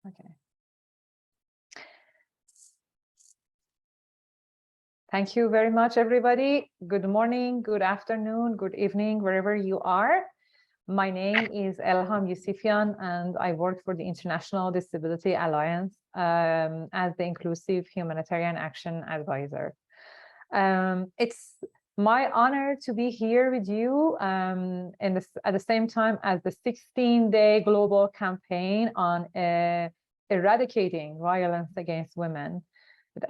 Okay. Thank you very much, everybody. Good morning, good afternoon, good evening, wherever you are. My name is Elham Yusufian, and I work for the International Disability Alliance as the Inclusive Humanitarian Action Advisor. It's my honor to be here with you at the same time as the 16-day global campaign on eradicating violence against women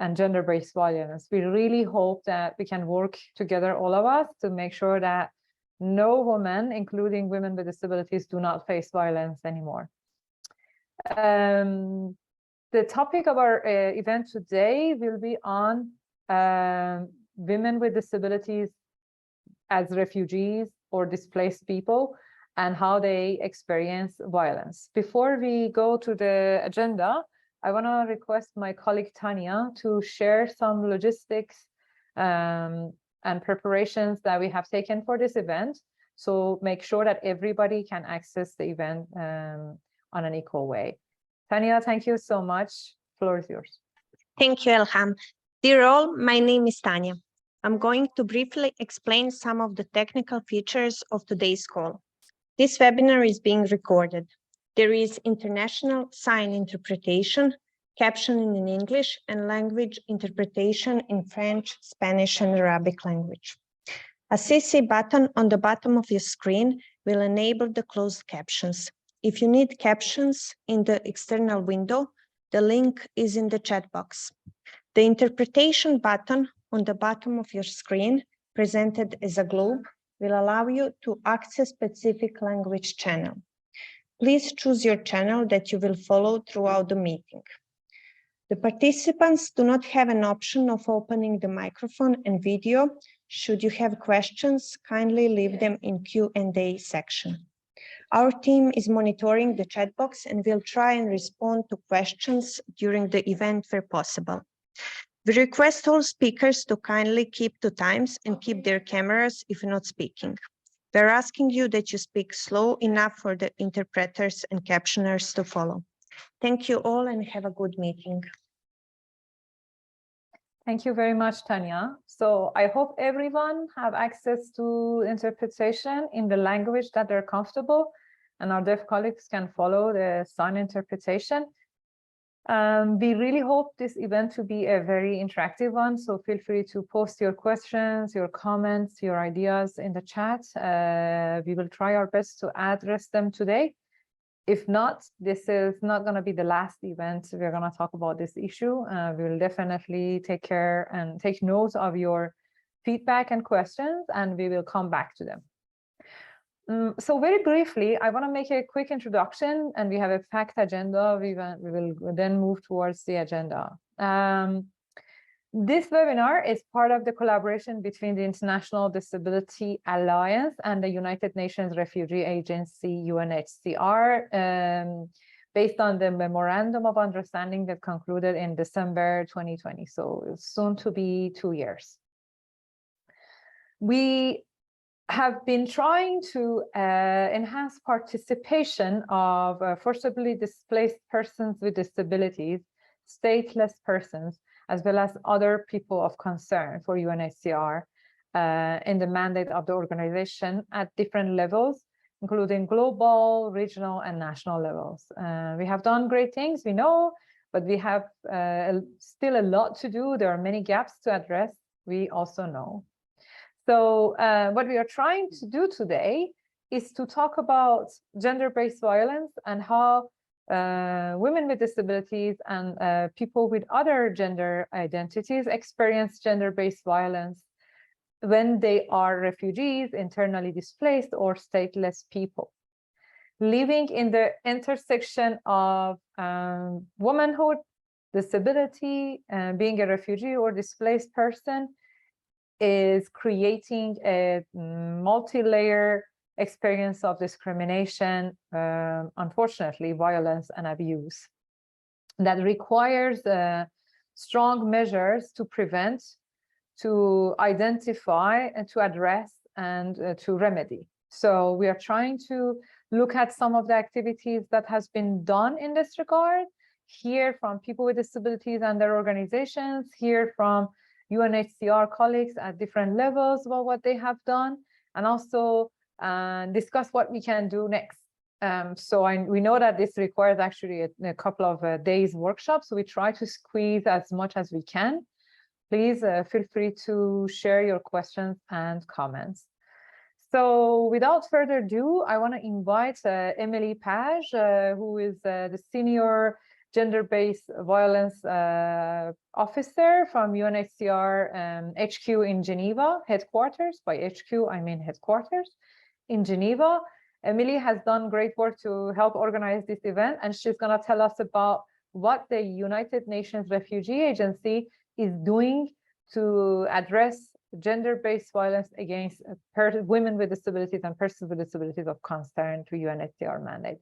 and gender-based violence. We really hope that we can work together, all of us, to make sure that no woman, including women with disabilities, do not face violence anymore. The topic of our event today will be on women with disabilities as refugees or displaced people and how they experience violence. Before we go to the agenda, I want to request my colleague Tanya to share some logistics and preparations that we have taken for this event, so make sure that everybody can access the event on an equal way. Tanya, thank you so much. The floor is yours. Thank you, Elham. Dear all, my name is Tanya. I'm going to briefly explain some of the technical features of today's call. This webinar is being recorded. There is international sign interpretation, captioning in English, and language interpretation in French, Spanish, and Arabic language. A CC button on the bottom of your screen will enable the closed captions. If you need captions in the external window, the link is in the chat box. The interpretation button on the bottom of your screen, presented as a globe, will allow you to access specific language channel. Please choose your channel that you will follow throughout the meeting. The participants do not have an option of opening the microphone and video. Should you have questions, kindly leave them in Q&A section. Our team is monitoring the chat box and will try and respond to questions during the event where possible. We request all speakers to kindly keep to times and keep their cameras if not speaking. We're asking you that you speak slow enough for the interpreters and captioners to follow. Thank you all and have a good meeting. Thank you very much, Tanya. So I hope everyone have access to interpretation in the language that they're comfortable, and our deaf colleagues can follow the sign interpretation. We really hope this event to be a very interactive one, so feel free to post your questions, your comments, your ideas in the chat. We will try our best to address them today. If not, this is not going to be the last event we're going to talk about this issue. We will definitely take care and take note of your feedback and questions, and we will come back to them. So very briefly, I want to make a quick introduction, and we have a packed agenda. We will then move towards the agenda. This webinar is part of the collaboration between the International Disability Alliance and the United Nations Refugee Agency, UNHCR, based on the Memorandum of Understanding that concluded in December 2020, so it's soon to be 2 years. We have been trying to enhance participation of forcibly displaced persons with disabilities, stateless persons, as well as other people of concern for UNHCR in the mandate of the organization at different levels, including global, regional, and national levels. We have done great things, we know, but we have still a lot to do. There are many gaps to address, we also know. So what we are trying to do today is to talk about gender-based violence and how women with disabilities and people with other gender identities experience gender-based violence when they are refugees, internally displaced, or stateless people. Living in the intersection of womanhood, disability, being a refugee or displaced person is creating a multi-layer experience of discrimination, unfortunately, violence and abuse that requires strong measures to prevent, to identify, and to address, and to remedy. So we are trying to look at some of the activities that has been done in this regard hear from people with disabilities and their organizations, hear from UNHCR colleagues at different levels about what they have done, and also discuss what we can do next. We know that this requires actually a couple of days workshop, so we try to squeeze as much as we can. Please feel free to share your questions and comments. So without further ado, I want to invite Emily Page, who is the Senior Gender-Based Violence Officer from UNHCR HQ in Geneva, headquarters. By HQ, I mean headquarters in Geneva. Emily has done great work to help organize this event, and she's going to tell us about what the United Nations Refugee Agency is doing to address gender-based violence against women with disabilities and persons with disabilities of concern to UNHCR mandate.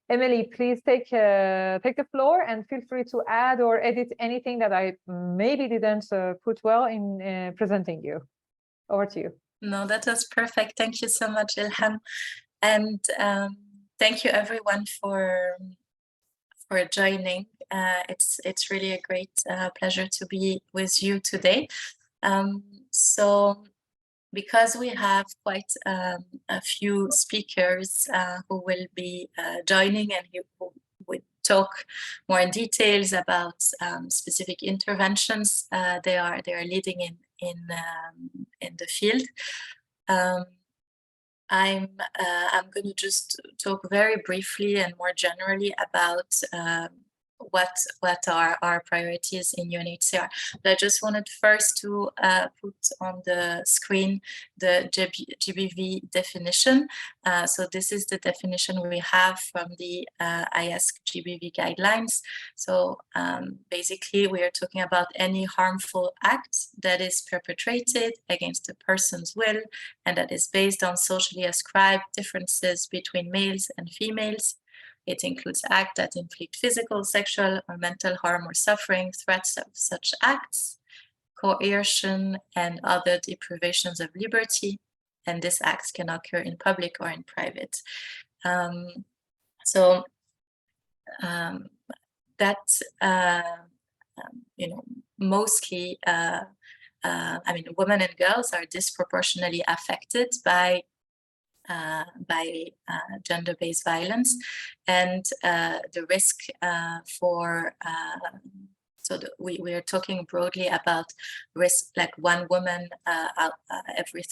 Emily, please take the floor and feel free to add or edit anything that I maybe didn't put well in presenting you. Over to you. No, that was perfect. Thank you so much, Ilham. And thank you everyone for joining. It's really a great pleasure to be with you today. So because we have quite a few speakers who will be joining and who will talk more in details about specific interventions they are leading in the field. I'm going to just talk very briefly and more generally about what are our priorities in UNHCR. But I just wanted first to put on the screen the GBV definition. So this is the definition we have from the IASC GBV guidelines. So basically we are talking about any harmful act that is perpetrated against a person's will and that is based on socially ascribed differences between males and females. It includes acts that inflict physical, sexual, or mental harm or suffering, threats of such acts, coercion, and other deprivations of liberty. And these acts can occur in public or in private. Mostly, women and girls are disproportionately affected by gender-based violence, and the risk we are talking broadly about risk, like one woman out of every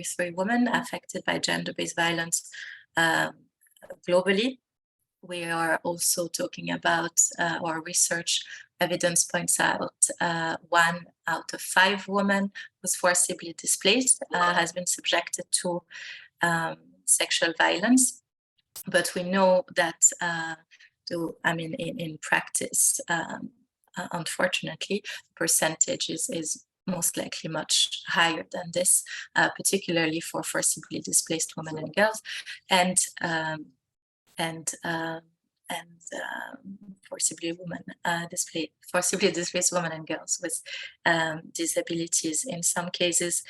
three women affected by gender-based violence globally. We are also talking about, our research evidence points out, 1 out of 5 women who's forcibly displaced has been subjected to sexual violence. But we know that in practice, unfortunately, percentage is most likely much higher than this, particularly for forcibly displaced women and girls, and forcibly displaced women and girls with disabilities. In some cases,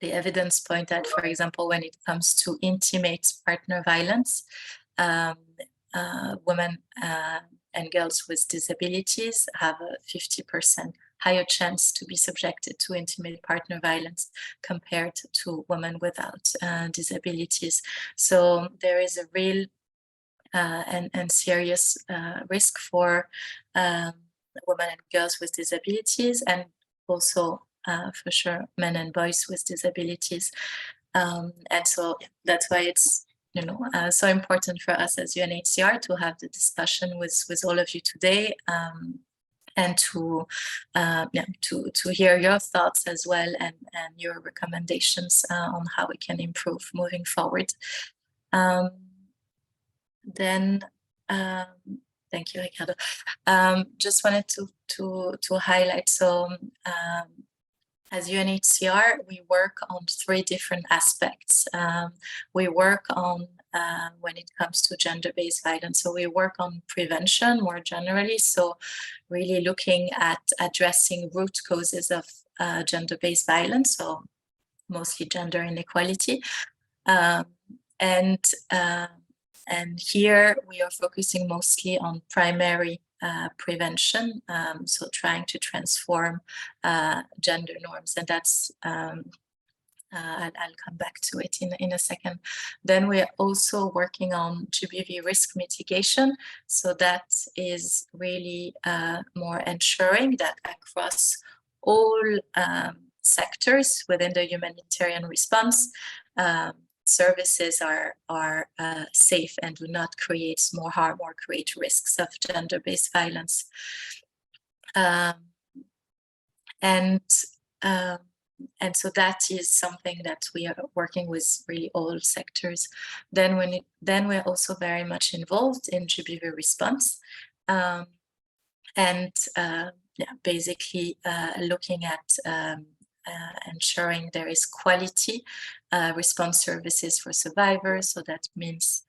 the evidence point out, for example, when it comes to intimate partner violence, women and girls with disabilities have a 50% higher chance to be subjected to intimate partner violence compared to women without disabilities. So there is a real and serious risk for women and girls with disabilities, and also for sure men and boys with disabilities. And so that's why it's so important for us as UNHCR to have the discussion with all of you today, and to hear your thoughts as well, and your recommendations on how we can improve moving forward. Thank you, Ricardo. Just wanted to highlight, so as UNHCR, we work on 3 different aspects. We work on, when it comes to gender-based violence, so we work on prevention more generally, so really looking at addressing root causes of gender-based violence, so And here we are focusing mostly on primary prevention, so trying to transform gender norms, and that's I'll come back to it in a second. Then we're also working on GBV risk mitigation. So that is really more ensuring that across all sectors within the humanitarian response, services are safe and do not create more harm or create risks of gender-based violence. And so that is something that we are working with really all sectors. Then we're also very much involved in GBV response, basically looking at ensuring there is quality response services for survivors. So that means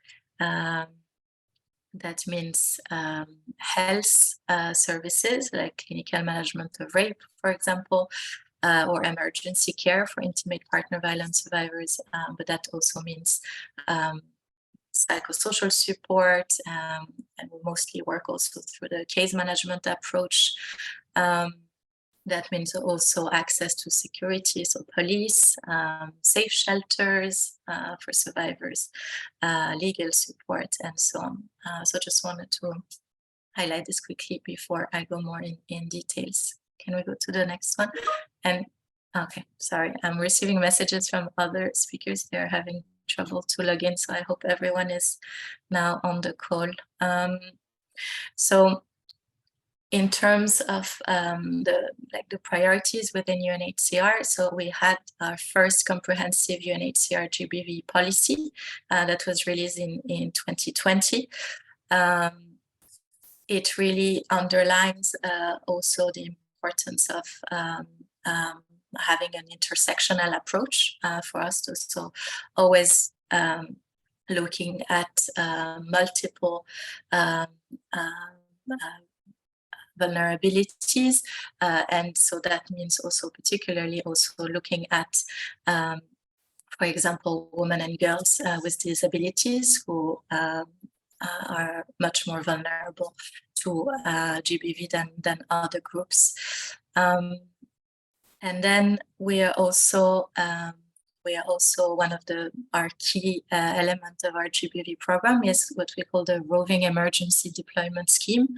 health services like clinical management of rape, for example, or emergency care for intimate partner violence survivors, but that also means psychosocial support, and we mostly work also through the case management approach. That means also access to security, so police, safe shelters for survivors, legal support, and so on. So just wanted to highlight this quickly before I go more in details. Can we go to the next one? And okay, sorry, I'm receiving messages from other speakers. They're having trouble to log in, so I hope everyone is now on the call. So in terms of the priorities within UNHCR, so we had our first comprehensive UNHCR GBV policy that was released in 2020. It really underlines also the importance of having an intersectional approach for us to so always looking at multiple vulnerabilities, and so that means also particularly also looking at for example, women and girls with disabilities who are much more vulnerable to GBV than other groups. And then we are also one of our key elements of our GBV program is what we call the roving emergency deployment scheme.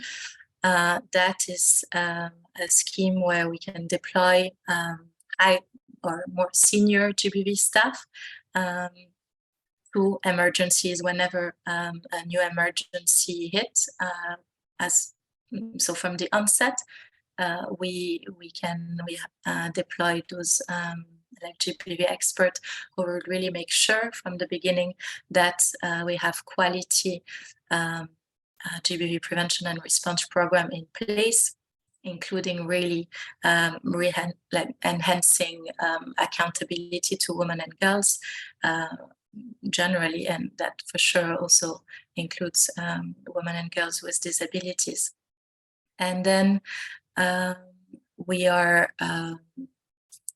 That is a scheme where we can deploy high or more senior GBV staff to emergencies whenever a new emergency hits. So from the onset, we deploy those like GBV expert who will really make sure from the beginning that we have quality GBV prevention and response program in place, including really enhancing accountability to women and girls generally, and that for sure also includes women and girls with disabilities. And then we are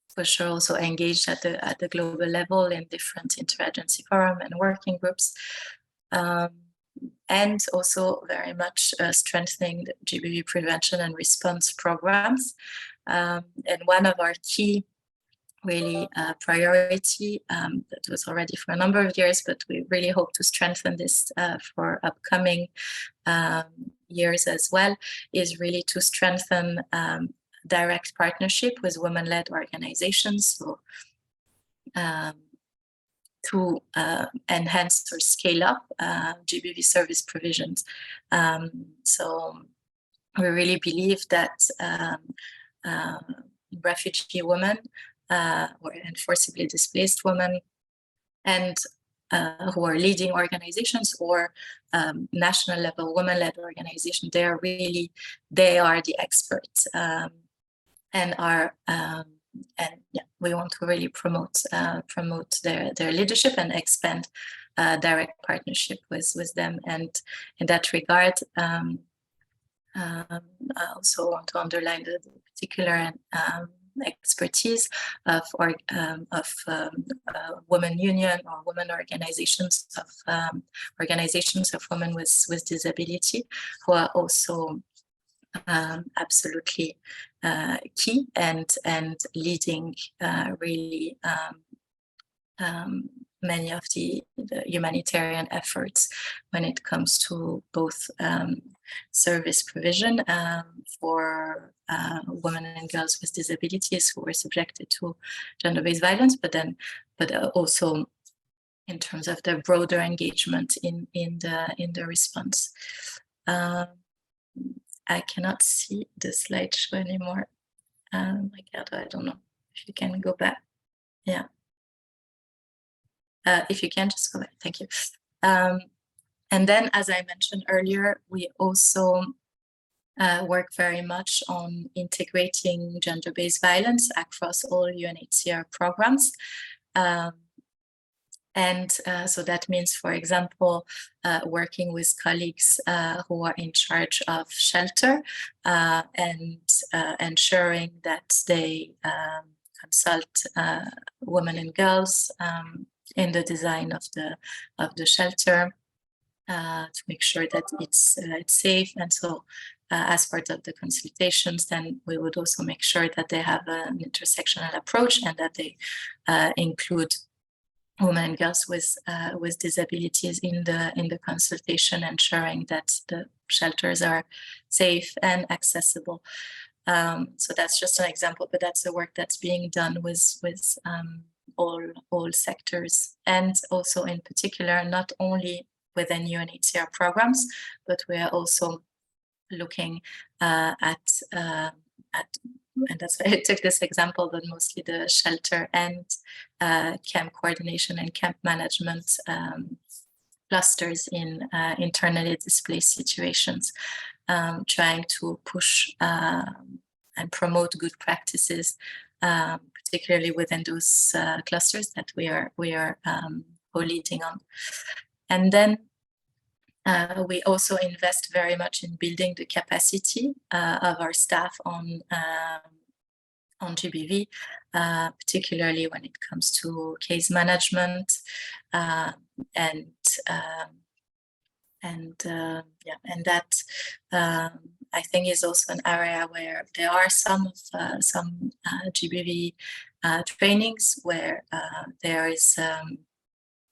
for sure also engaged at the global level in different interagency forum and working groups, and also very much strengthening the GBV prevention and response programs. And one of our key really priority that was already for a number of years, but we really hope to strengthen this for upcoming years as well, is really to strengthen direct partnership with women-led organizations, so to enhance or scale up GBV service provisions. So we really believe that refugee women and forcibly displaced women and who are leading organizations or national level women-led organizations, they are the experts we want to really promote their leadership and expand direct partnership with them. And in that regard, I also want to underline the particular expertise of women union or women organizations of women with disability, who are also absolutely key and leading really many of the humanitarian efforts when it comes to both service provision for women and girls with disabilities who were subjected to gender-based violence, but also in terms of the broader engagement in the response. I cannot see the slideshow anymore. Ricardo, I don't know if you can go back. Yeah. If you can, just go back. Thank you. And then, as I mentioned earlier, we also work very much on integrating gender-based violence across all UNHCR programs. So that means, for example, working with colleagues who are in charge of shelter and ensuring that they consult women and girls in the design of the shelter to make sure that it's safe. And so as part of the consultations, then we would also make sure that they have an intersectional approach and that they include women and girls with disabilities in the consultation, ensuring that the shelters are safe and accessible. So that's just an example, but that's the work that's being done with all sectors, and also in particular not only within UNHCR programs, but we are also looking at and that's why I took this example, but mostly the shelter and camp coordination and camp management clusters in internally displaced situations, trying to push and promote good practices, particularly within those clusters that we are co-leading on. And then we also invest very much in building the capacity of our staff on GBV, particularly when it comes to case management and that I think is also an area where there are some GBV trainings where there is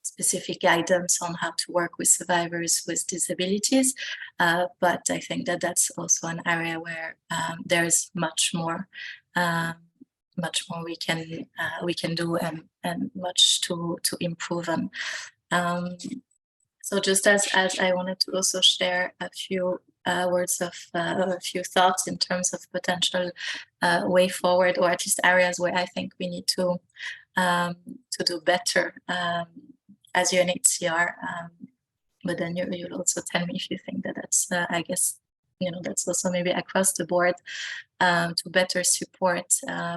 specific guidance on how to work with survivors with disabilities, but I think that that's also an area where there's much more we can do and much to improve on. So just as I wanted to also share a few words of a few thoughts in terms of potential way forward, or at least areas where I think we need to do better as UNHCR, but then you'll also tell me if you think that that's, I guess, that's also maybe across the board to better support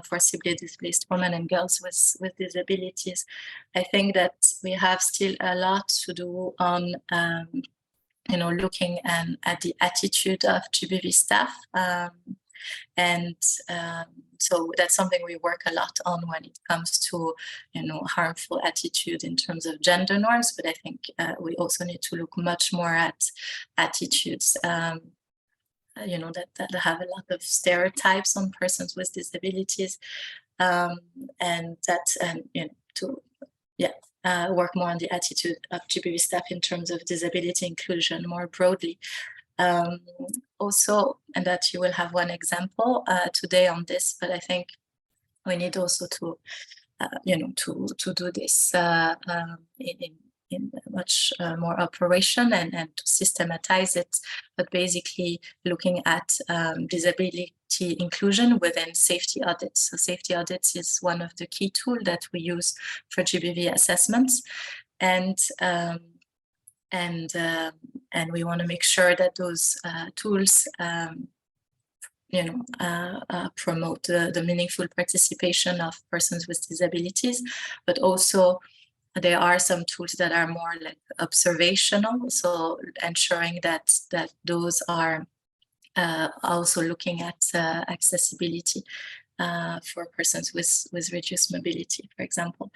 forcibly displaced women and girls with disabilities. I think that we have still a lot to do on, looking at the attitude of GBV staff. So that's something we work a lot on when it comes to, harmful attitude in terms of gender norms. But I think we also need to look much more at attitudes, that have a lot of stereotypes on persons with disabilities, work more on the attitude of GBV staff in terms of disability inclusion more broadly. Also, and that you will have one example today on this, but I think we need also to do this in much more operation and to systematize it, but basically looking at disability inclusion within safety audits. So safety audits is one of the key tools that we use for GBV assessments, and we want to make sure that those tools promote the meaningful participation of persons with disabilities, but also there are some tools that are more like observational, so ensuring that those are also looking at accessibility. for persons with reduced mobility, for example.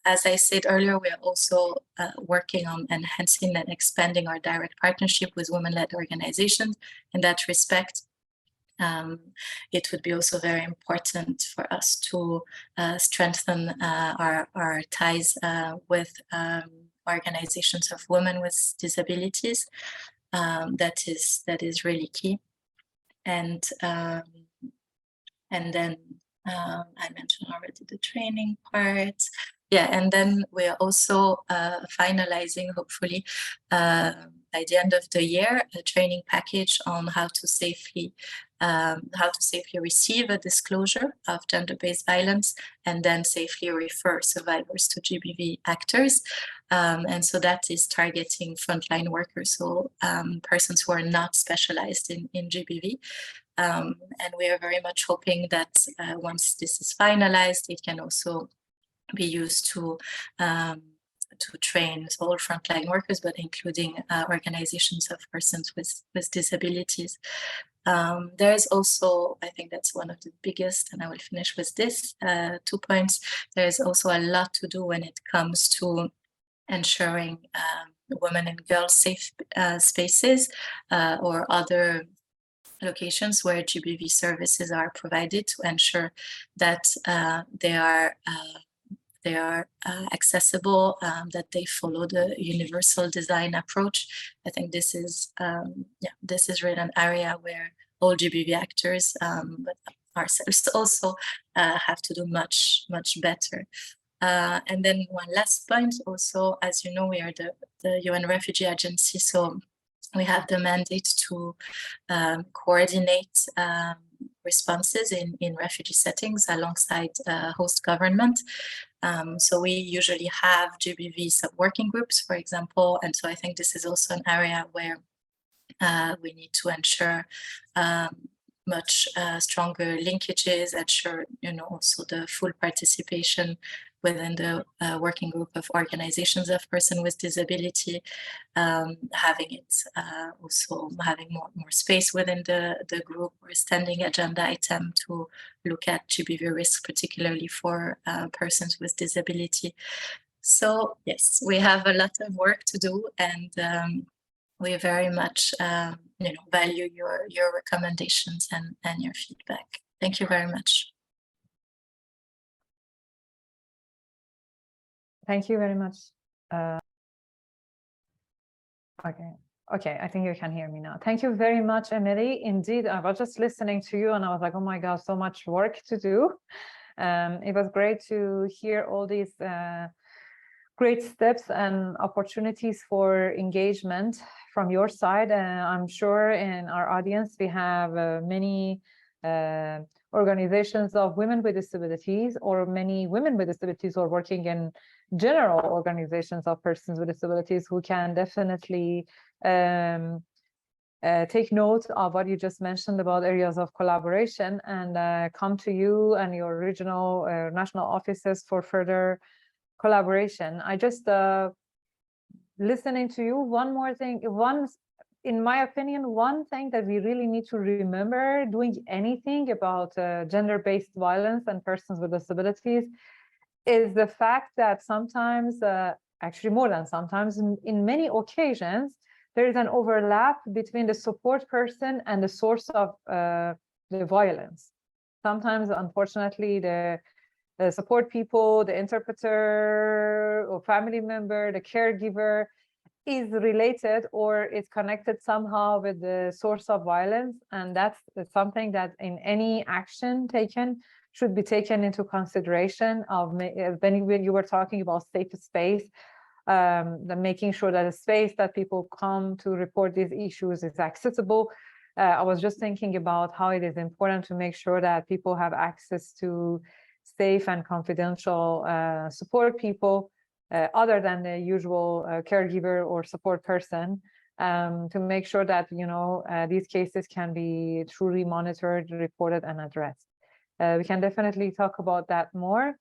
As I said earlier, we are also working on enhancing and expanding our direct partnership with women-led organizations. In that respect, it would be also very important for us to strengthen our ties with organizations of women with disabilities. That is really key. And then I mentioned already the training part. Yeah, and then we are also finalizing, hopefully, by the end of the year, a training package on how to safely receive a disclosure of gender-based violence and then safely refer survivors to GBV actors. And so that is targeting frontline workers, so persons who are not specialized in GBV. And we are very much hoping that once this is finalized, it can also be used to train all frontline workers, but including organizations of persons with disabilities. There is also, I think that's one of the biggest, and I will finish with this 2 points. There is also a lot to do when it comes to ensuring women and girls safe spaces or other locations where GBV services are provided, to ensure that they are accessible, that they follow the universal design approach. I think this is really an area where all GBV actors, but ourselves also, have to do much better. And then one last point also, as you know, we are the UN Refugee Agency, so we have the mandate to coordinate responses in refugee settings alongside host government. So we usually have GBV sub-working groups, for example, and so I think this is also an area where we need to ensure much stronger linkages, ensure, also the full participation within the working group of organizations of persons with disability, having it also having more space within the group, or a standing agenda item to look at GBV risk, particularly for persons with disability. So yes, we have a lot of work to do, and we very much value your recommendations and your feedback. Thank you very much. Thank you very much. Okay, I think you can hear me now. Thank you very much, Emily. Indeed, I was just listening to you and I was like, oh my God, so much work to do. It was great to hear all these great steps and opportunities for engagement from your side. I'm sure in our audience, we have many organizations of women with disabilities, or many women with disabilities who are working in general organizations of persons with disabilities, who can definitely take note of what you just mentioned about areas of collaboration, and come to you and your regional national offices for further collaboration. I just listening to you, one more thing, in my opinion, one thing that we really need to remember doing anything about gender-based violence and persons with disabilities is the fact that sometimes, actually more than sometimes, in many occasions, there is an overlap between the support person and the source of the violence. Sometimes, unfortunately, the support people, the interpreter or family member, the caregiver is related or is connected somehow with the source of violence. And that's something that in any action taken should be taken into consideration of when you were talking about safe space, making sure that the space that people come to report these issues is accessible. I was just thinking about how it is important to make sure that people have access to safe and confidential support people other than the usual caregiver or support person, to make sure that these cases can be truly monitored, reported, and addressed. We can definitely talk about that more.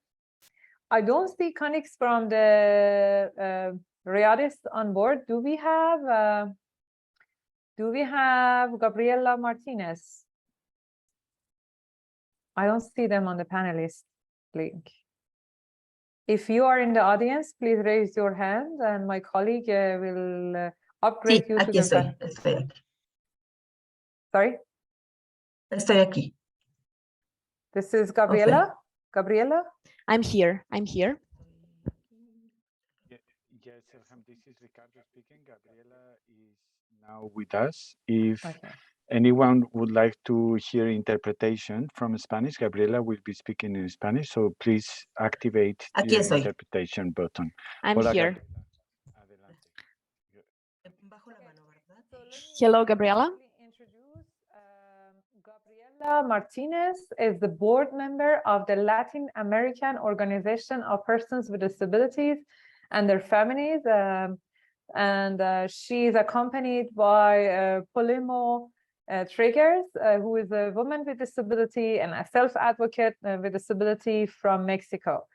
I don't see Conix from the Riyadis on board. Do we have Do we have Gabriela Martinez? I don't see them on the panelist link. If you are in the audience, please raise your hand and my colleague will upgrade Sí, you to aquí the estoy, panel. estoy aquí. Sorry? Estoy aquí. This is Gabriela. Gabriela? I'm here. Yes, Elham, this is Ricardo speaking. Gabriela is now with us. If anyone would like to hear interpretation from Spanish, Gabriela will be speaking in Spanish, so please activate Aquí the estoy. interpretation button. I'm Hola, here. Gabriela. Adelante. Hello, Gabriela. Gabriela Martinez is the board member of the Latin American Organization of Persons with Disabilities and their families. She is accompanied by Polimo Triggers, who is a woman with disability and a self-advocate with disability from Mexico.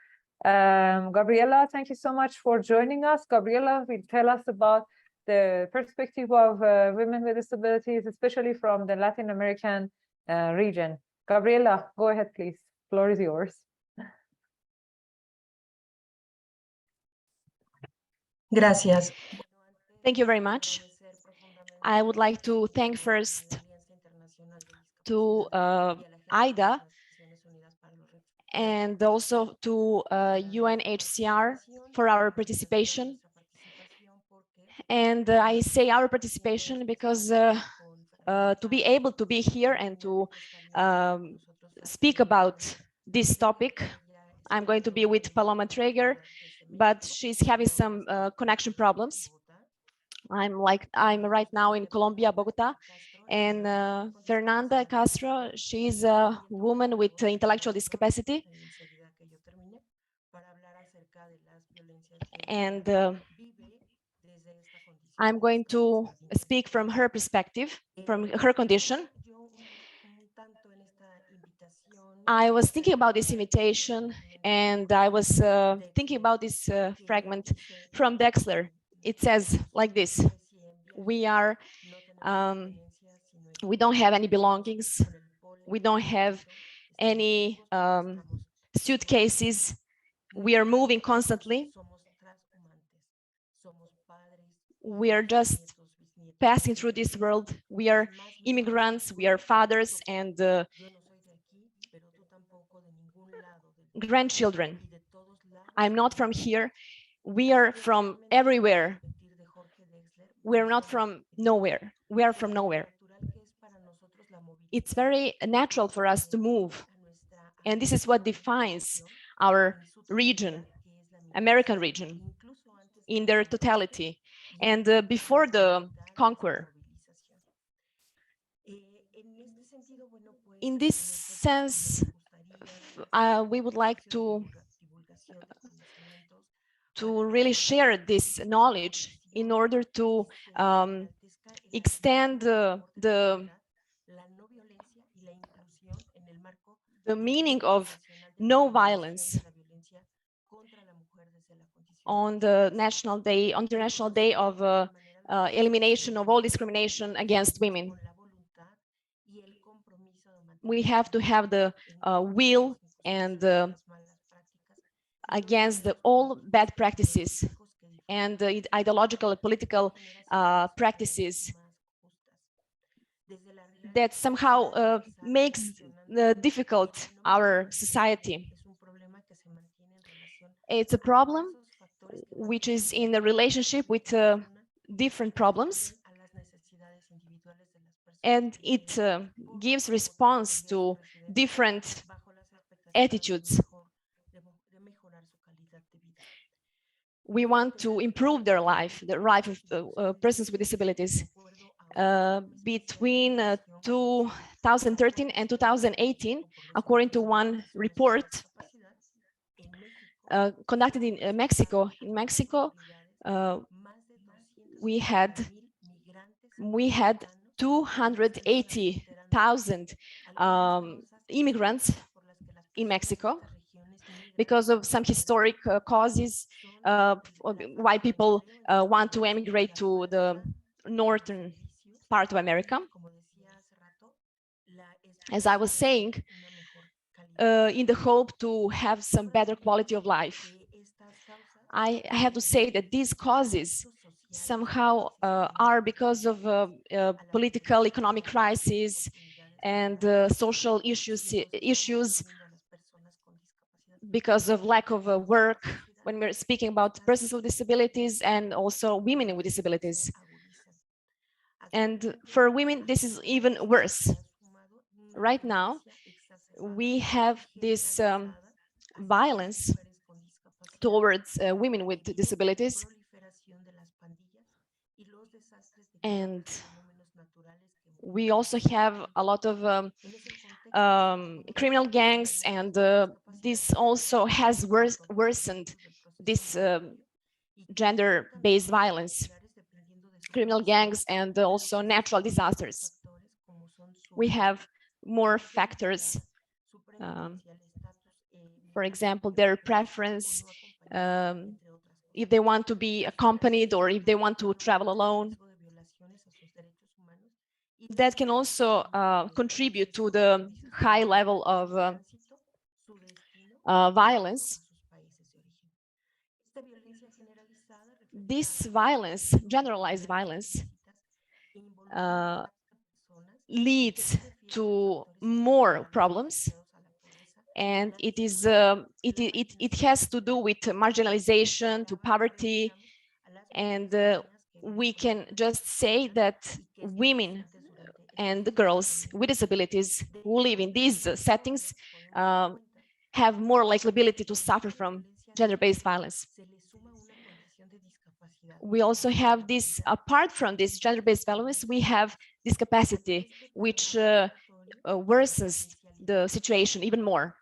Gabriela, thank you so much for joining us. Gabriela will tell us about the perspective of women with disabilities, especially from the Latin American region. Gabriela, go ahead, please. Floor is yours. Gracias. Thank you very much. I would like to thank first to IDA and also to UNHCR for our participation. And I say our participation because to be able to be here and to speak about this topic, I'm going to be with Paloma Traeger, but she's having some connection problems. I'm right now in Colombia, Bogota, and Fernanda Castro, she's a woman with intellectual discapacity. And I'm going to speak from her perspective, from her condition. I was thinking about this invitation, and I was thinking about this fragment from Dexler. It says like this: we don't have any belongings, we don't have any suitcases, we are moving constantly, we are just passing through this world, we are immigrants, we are fathers and grandchildren. I'm not from here, we are from everywhere. We're not from nowhere, we are from nowhere. It's very natural for us to move. And this is what defines our region, American region, in their totality. And before the conquer. In this sense, we would like to really share this knowledge in order to extend the meaning of no violence on the International Day of elimination of all discrimination against women. We have to have the will and against all bad practices and the ideological and political practices that somehow makes difficult our society. It's a problem which is in a relationship with different problems, and it gives response to different attitudes. We want to improve their life, the life of persons with disabilities. Between 2013 and 2018, according to one report conducted in Mexico. In Mexico, we had 280,000 immigrants in Mexico because of some historic causes why people want to emigrate to the northern part of America. As I was saying, in the hope to have some better quality of life. I have to say that these causes somehow are because of political, economic crisis and social issues because of lack of work when we're speaking about persons with disabilities and also women with disabilities. And for women, this is even worse. Right now, we have this violence towards women with disabilities. And we also have a lot of criminal gangs, and this also has worsened this gender-based violence, criminal gangs, and also natural disasters. We have more factors. For example, their preference, if they want to be accompanied or if they want to travel alone. That can also contribute to the high level of violence. This violence, generalized violence, leads to more problems, and it has to do with marginalization, to poverty, and we can just say that women and girls with disabilities who live in these settings have more likelihood to suffer from gender-based violence. We also have this, apart from this gender-based violence, we have discapacity, which worsens the situation even more.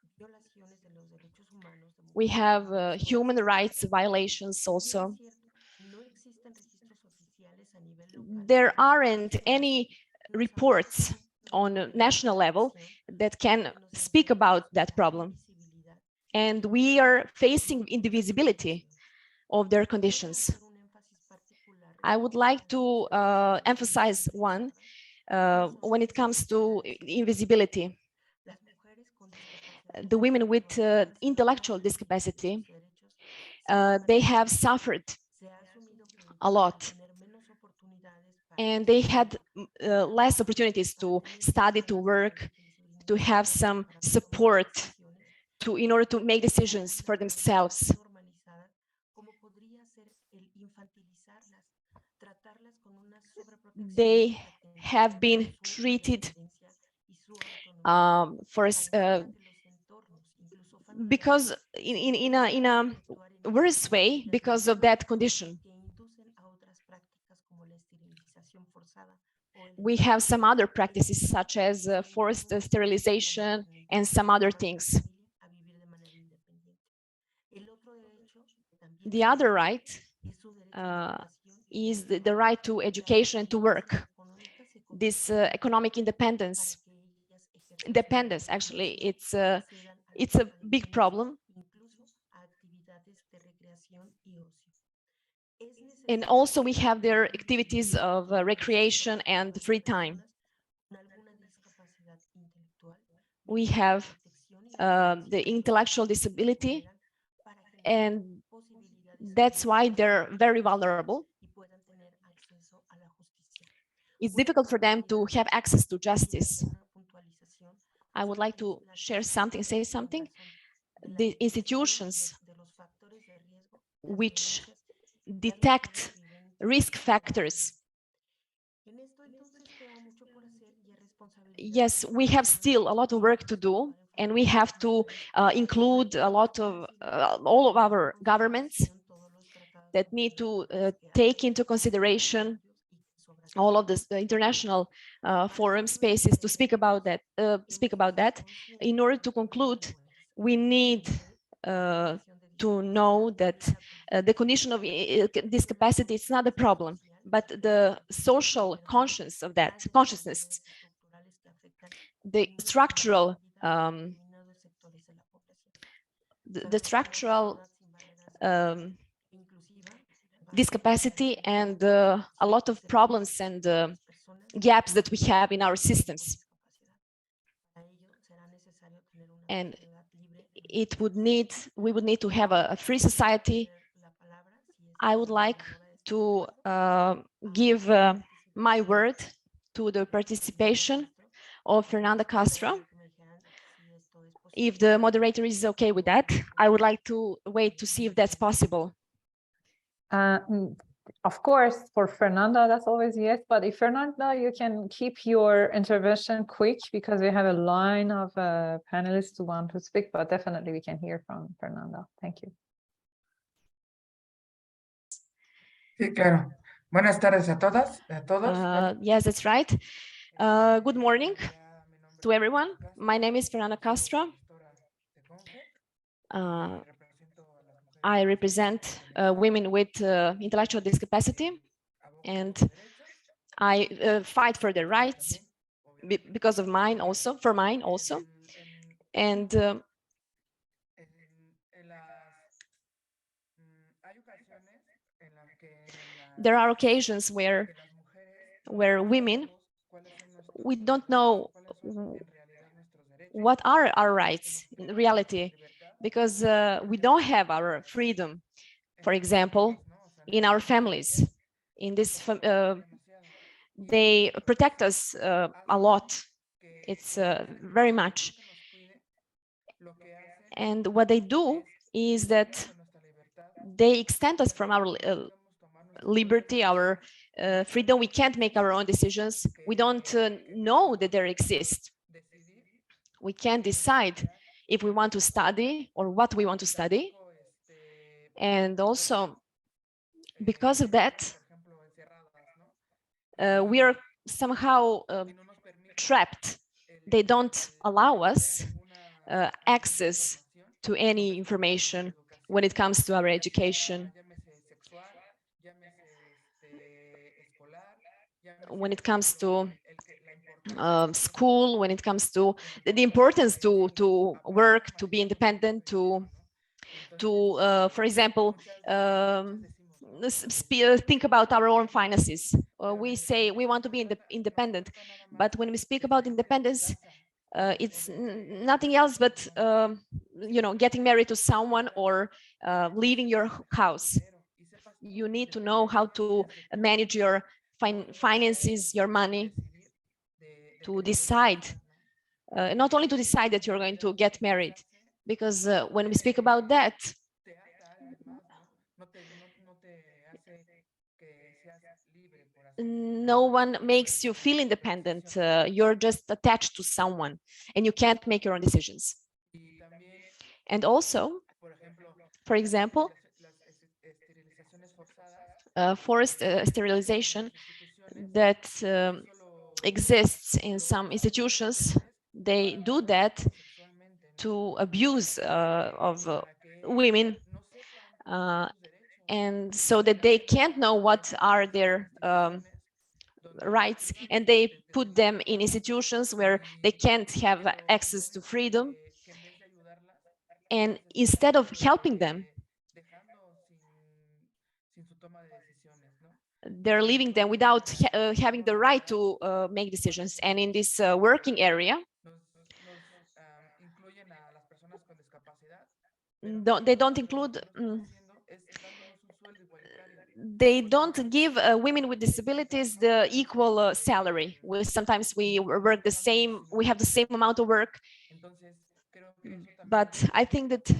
We have human rights violations also. There aren't any reports on a national level that can speak about that problem. And we are facing invisibility of their conditions. I would like to emphasize one when it comes to invisibility. The women with intellectual discapacity, they have suffered a lot. And they had less opportunities to study, to work, to have some support in order to make decisions for themselves. They have been treated because in a worse way because of that condition. We have some other practices such as forced sterilization and some other things. The other right is the right to education and to work. This economic independence, actually, it's a big problem. And also we have their activities of recreation and free time. We have the intellectual disability, and that's why they're very vulnerable. It's difficult for them to have access to justice. I would like to share something, say something. The institutions which detect risk factors. Yes, we have still a lot of work to do, and we have to include a lot of all of our governments that need to take into consideration all of the international forum spaces to speak about that. In order to conclude, we need to know that the condition of discapacity is not a problem, but the social consciousness of that, the structural discapacity and a lot of problems and gaps that we have in our systems. And we would need to have a free society. I would like to give my word to the participation of Fernanda Castro. If the moderator is okay with that, I would like to wait to see if that's possible. Of course, for Fernanda, that's always yes. But if Fernanda, you can keep your intervention quick because we have a line of panelists who want to speak, but definitely we can hear from Fernanda. Thank you. Sí, claro. Buenas tardes a todas, a todos. Yes, that's right. Good morning to everyone. My name is Fernanda Castro. I represent women with intellectual discapacity, and I fight for their rights because of mine also, for mine also. And there are occasions where women, we don't know what are our rights in reality, because we don't have our freedom, for example, in our families. In this, they protect us a lot. It's very much. And what they do is that they extend us from our liberty, our freedom. We can't make our own decisions. We don't know that there exist. We can't decide if we want to study or what we want to study. And also, because of that, we are somehow trapped. They don't allow us access to any information when it comes to our education, when it comes to school, when it comes to the importance to work, to be independent, to for example, think about our own finances. We say we want to be independent, but when we speak about independence, it's nothing else but you know, getting married to someone or leaving your house. You need to know how to manage your finances, your money, to decide, not only to decide that you're going to get married, because when we speak about that, no one makes you feel independent. You're just attached to someone and you can't make your own decisions. And also, for example, forced sterilization that exists in some institutions. They do that to abuse of women, and so that they can't know what are their rights, and they put them in institutions where they can't have access to freedom. And instead of helping them, they're leaving them without having the right to make decisions. And in this working area, they don't include, they don't give women with disabilities the equal salary. Sometimes we work the same, we have the same amount of work. But I think that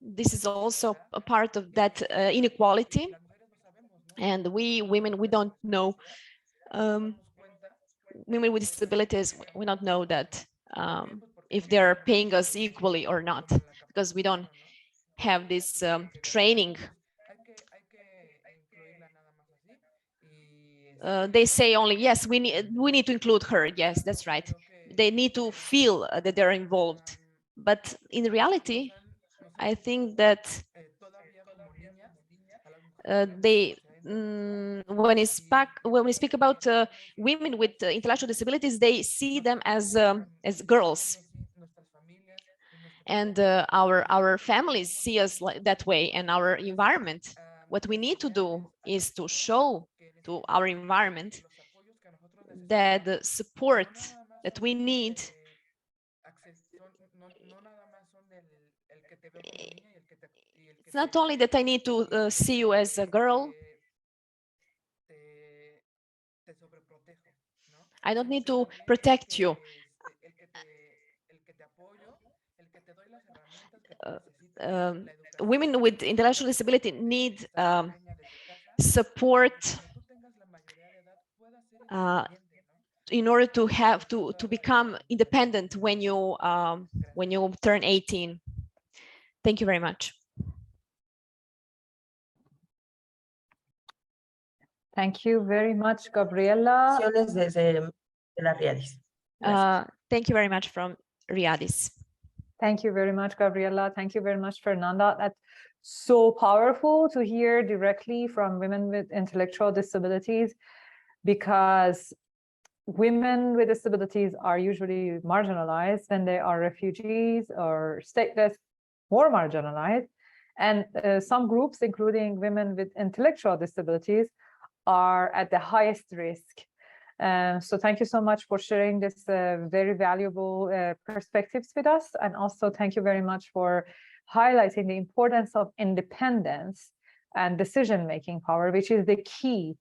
this is also a part of that inequality. And we women, we don't know, women with disabilities, we don't know that if they're paying us equally or not, because we don't have this training. They say only, yes, we need to include her. Yes, that's right. They need to feel that they're involved. But in reality, I think that when we speak about women with intellectual disabilities, they see them as girls, and our families see us that way, and our environment. What we need to do is to show to our environment that the support that we need, it's not only that I need to see you as a girl. I don't need to protect you. Women with intellectual disability need support in order to have to become independent when you turn 18. Thank you very much. Thank you very much, Gabriela. Desde la Riadis. Thank you very much from Riadis. Thank you very much, Gabriela. Thank you very much, Fernanda. That's so powerful to hear directly from women with intellectual disabilities, because women with disabilities are usually marginalized when they are refugees or stateless, more marginalized. And some groups, including women with intellectual disabilities, are at the highest risk. So thank you so much for sharing this very valuable perspectives with us. And also thank you very much for highlighting the importance of independence and decision-making power, which is the key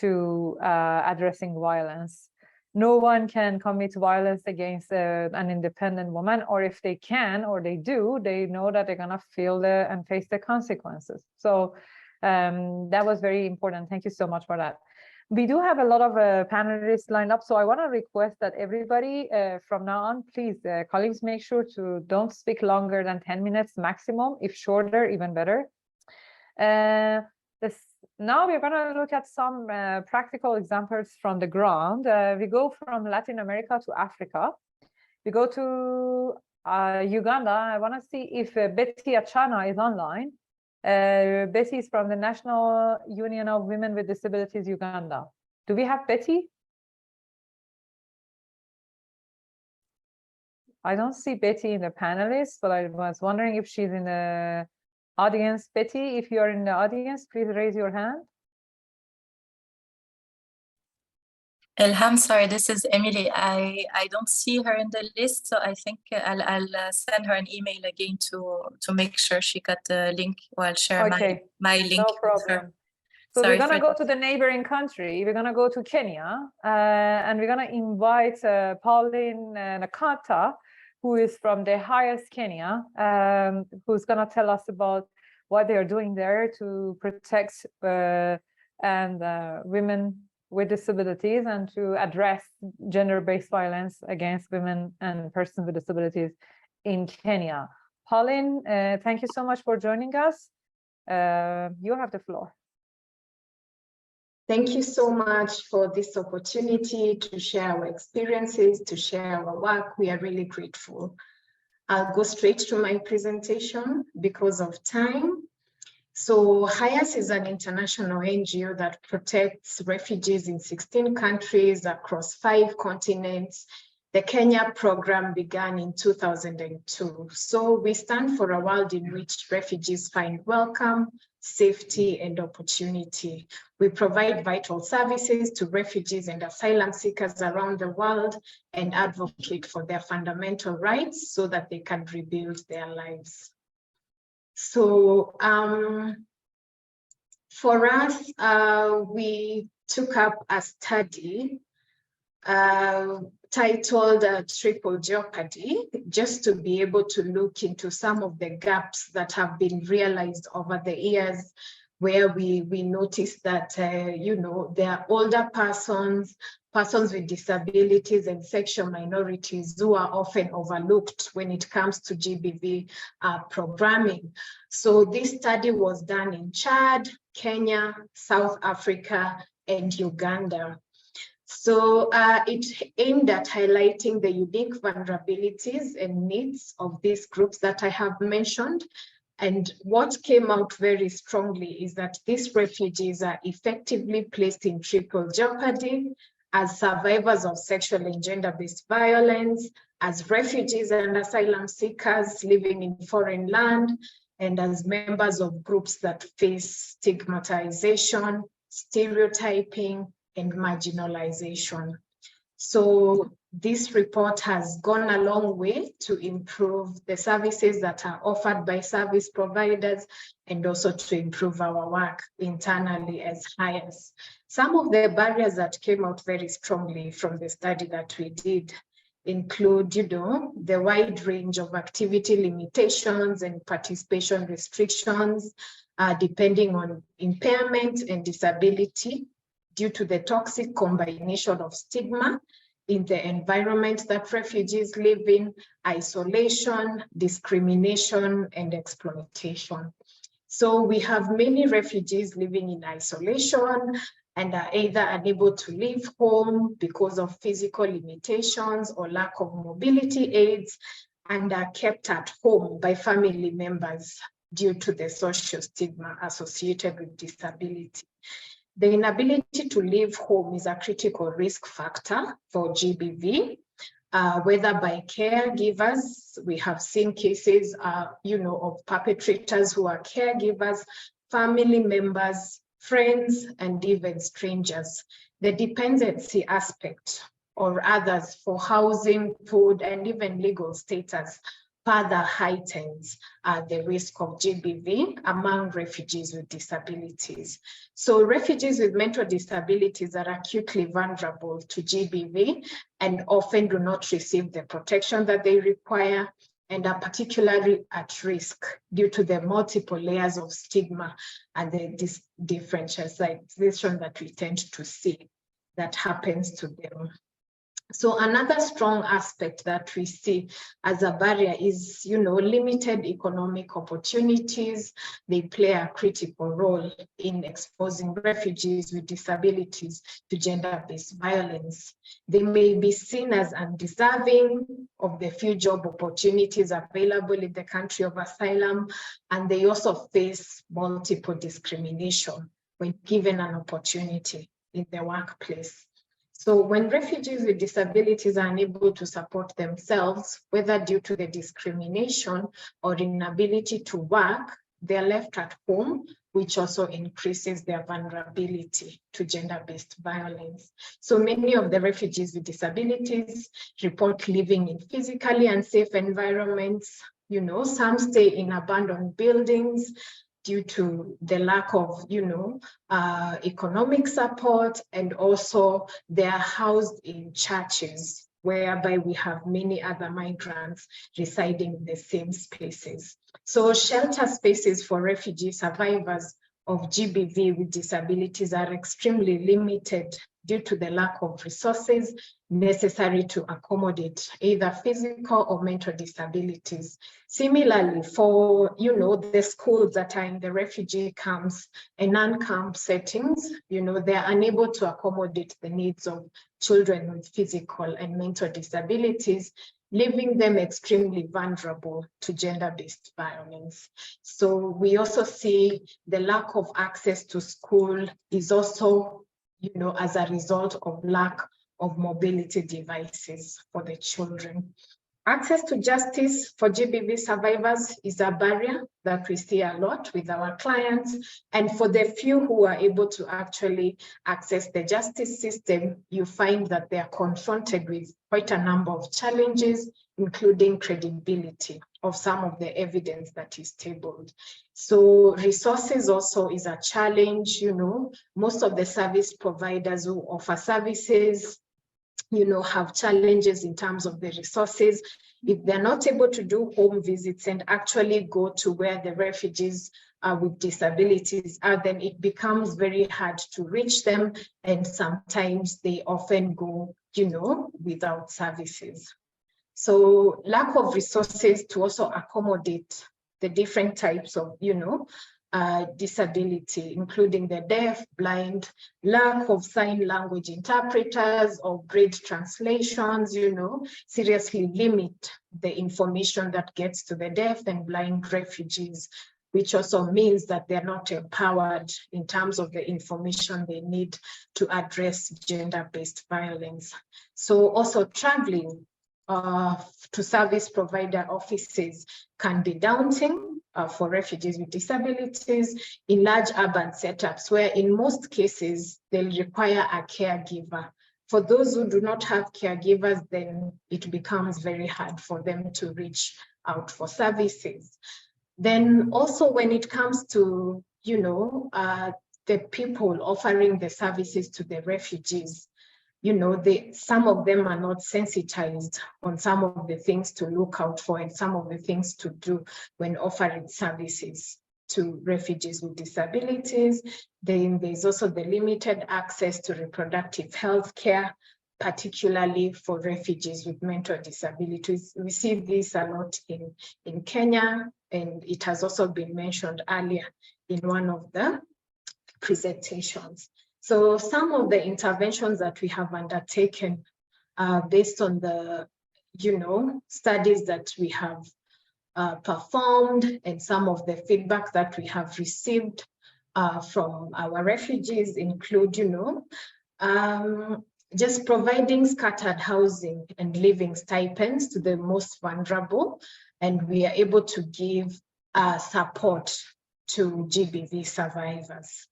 to addressing violence. No one can commit violence against an independent woman, or if they can, or they do, they know that they're gonna feel and face the consequences. So that was very important. Thank you so much for that. We do have a lot of panelists lined up, so I want to request that everybody from now on, please, colleagues, make sure to don't speak longer than 10 minutes maximum. If shorter, even better. Now we're going to look at some practical examples from the ground. We go from Latin America to Africa. We go to Uganda. I want to see if Betty Achana is online. Betty is from the National Union of Women with Disabilities, Uganda. Do we have Betty? I don't see Betty in the panelists, but I was wondering if she's in the audience. Betty, if you're in the audience, please raise your hand. Ilham, sorry, this is Emily. I don't see her in the list, so I think I'll send her an email again to make sure she got the link, or I'll share my link. No problem. So we're going to go to the neighboring country. We're going to go to Kenya, and we're going to invite Pauline Nakata, who is from the highest Kenya, who's going to tell us about what they are doing there to protect women with disabilities and to address gender-based violence against women and persons with disabilities in Kenya. Pauline, thank you so much for joining us. You have the floor. Thank you so much for this opportunity to share our experiences, to share our work. We are really grateful. I'll go straight to my presentation because of time. So HIAS is an international NGO that protects refugees in 16 countries across 5 continents. The Kenya program began in 2002. So we stand for a world in which refugees find welcome, safety, and opportunity. We provide vital services to refugees and asylum seekers around the world and advocate for their fundamental rights so that they can rebuild their lives. So for us, we took up a study titled Triple Jeopardy, just to be able to look into some of the gaps that have been realized over the years, where we noticed that, there are older persons with disabilities and sexual minorities who are often overlooked when it comes to GBV programming. So this study was done in Chad, Kenya, South Africa, and Uganda. So it aimed at highlighting the unique vulnerabilities and needs of these groups that I have mentioned. And what came out very strongly is that these refugees are effectively placed in triple jeopardy as survivors of sexual and gender-based violence, as refugees and asylum seekers living in foreign land, and as members of groups that face stigmatization, stereotyping, and marginalization. So this report has gone a long way to improve the services that are offered by service providers and also to improve our work internally as hires. Some of the barriers that came out very strongly from the study that we did include, the wide range of activity limitations and participation restrictions, depending on impairment and disability due to the toxic combination of stigma in the environment that refugees live in, isolation, discrimination, and exploitation. So we have many refugees living in isolation and are either unable to leave home because of physical limitations or lack of mobility aids, and are kept at home by family members due to the social stigma associated with disability. The inability to leave home is a critical risk factor for GBV, whether by caregivers. We have seen cases, of perpetrators who are caregivers, family members, friends, and even strangers. The dependency aspect or others for housing, food, and even legal status further heightens the risk of GBV among refugees with disabilities. So refugees with mental disabilities are acutely vulnerable to GBV and often do not receive the protection that they require, and are particularly at risk due to the multiple layers of stigma and the differentiation that we tend to see that happens to them. So another strong aspect that we see as a barrier is, limited economic opportunities. They play a critical role in exposing refugees with disabilities to gender-based violence. They may be seen as undeserving of the few job opportunities available in the country of asylum, and they also face multiple discrimination when given an opportunity in the workplace. So when refugees with disabilities are unable to support themselves, whether due to the discrimination or inability to work, they're left at home, which also increases their vulnerability to gender-based violence. So many of the refugees with disabilities report living in physically unsafe environments. Some stay in abandoned buildings due to the lack of, economic support, and also they are housed in churches, whereby we have many other migrants residing in the same spaces. So shelter spaces for refugee survivors of GBV with disabilities are extremely limited due to the lack of resources necessary to accommodate either physical or mental disabilities. Similarly, for the schools that are in the refugee camps and non-camp settings, they are unable to accommodate the needs of children with physical and mental disabilities, leaving them extremely vulnerable to gender-based violence. So we also see the lack of access to school is also, as a result of lack of mobility devices for the children. Access to justice for GBV survivors is a barrier that we see a lot with our clients. And for the few who are able to actually access the justice system, you find that they are confronted with quite a number of challenges, including credibility of some of the evidence that is tabled. So resources also is a challenge. Most of the service providers who offer services have challenges in terms of the resources. If they're not able to do home visits and actually go to where the refugees with disabilities are, then it becomes very hard to reach them, and sometimes they often go, without services. So lack of resources to also accommodate the different types of, disability, including the deaf, blind, lack of sign language interpreters or braille translations, seriously limit the information that gets to the deaf and blind refugees, which also means that they're not empowered in terms of the information they need to address gender-based violence. So also traveling to service provider offices can be daunting for refugees with disabilities in large urban setups, where in most cases they'll require a caregiver for those who do not have caregivers, then it becomes very hard for them to reach out for services. Then also when it comes to, the people offering the services to the refugees, some of them are not sensitized on some of the things to look out for and some of the things to do when offering services to refugees with disabilities. Then there's also the limited access to reproductive health care, particularly for refugees with mental disabilities. We see this a lot in Kenya, and it has also been mentioned earlier in one of the presentations. So some of the interventions that we have undertaken based on the, studies that we have performed and some of the feedback that we have received from our refugees include, just providing scattered housing and living stipends to the most vulnerable, and we are able to give support to GBV survivors.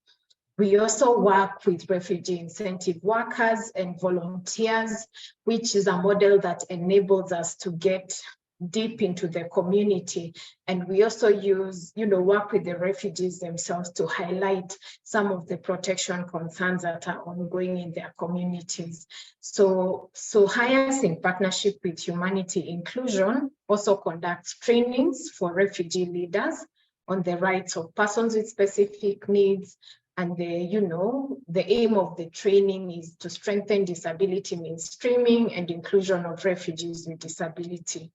We also work with refugee incentive workers and volunteers, which is a model that enables us to get deep into the community. And we also use, work with the refugees themselves to highlight some of the protection concerns that are ongoing in their communities. So HIAS, in partnership with Humanity Inclusion, also conducts trainings for refugee leaders on the rights of persons with specific needs. And the aim of the training is to strengthen disability mainstreaming and inclusion of refugees with disability.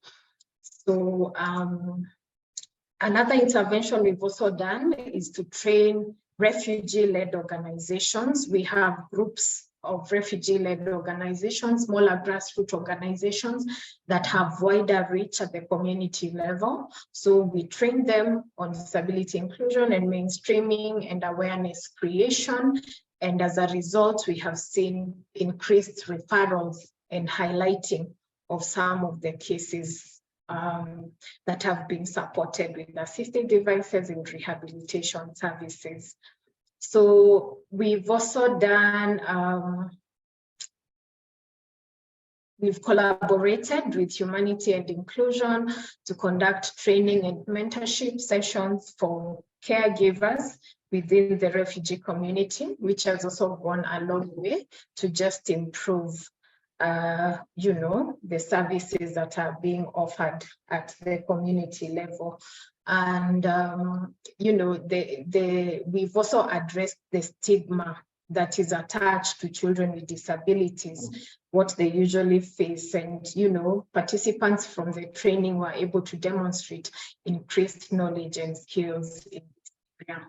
So another intervention we've also done is to train refugee-led organizations. We have groups of refugee-led organizations, smaller grassroots organizations that have wider reach at the community level. So we train them on disability inclusion and mainstreaming and awareness creation. And as a result, we have seen increased referrals and highlighting of some of the cases that have been supported with assistive devices and rehabilitation services. So we've also done, we've collaborated with Humanity and Inclusion to conduct training and mentorship sessions for caregivers within the refugee community, which has also gone a long way to just improve the services that are being offered at the community level. And, we've also addressed the stigma that is attached to children with disabilities, what they usually face. And, participants from the training were able to demonstrate increased knowledge and skills in this area.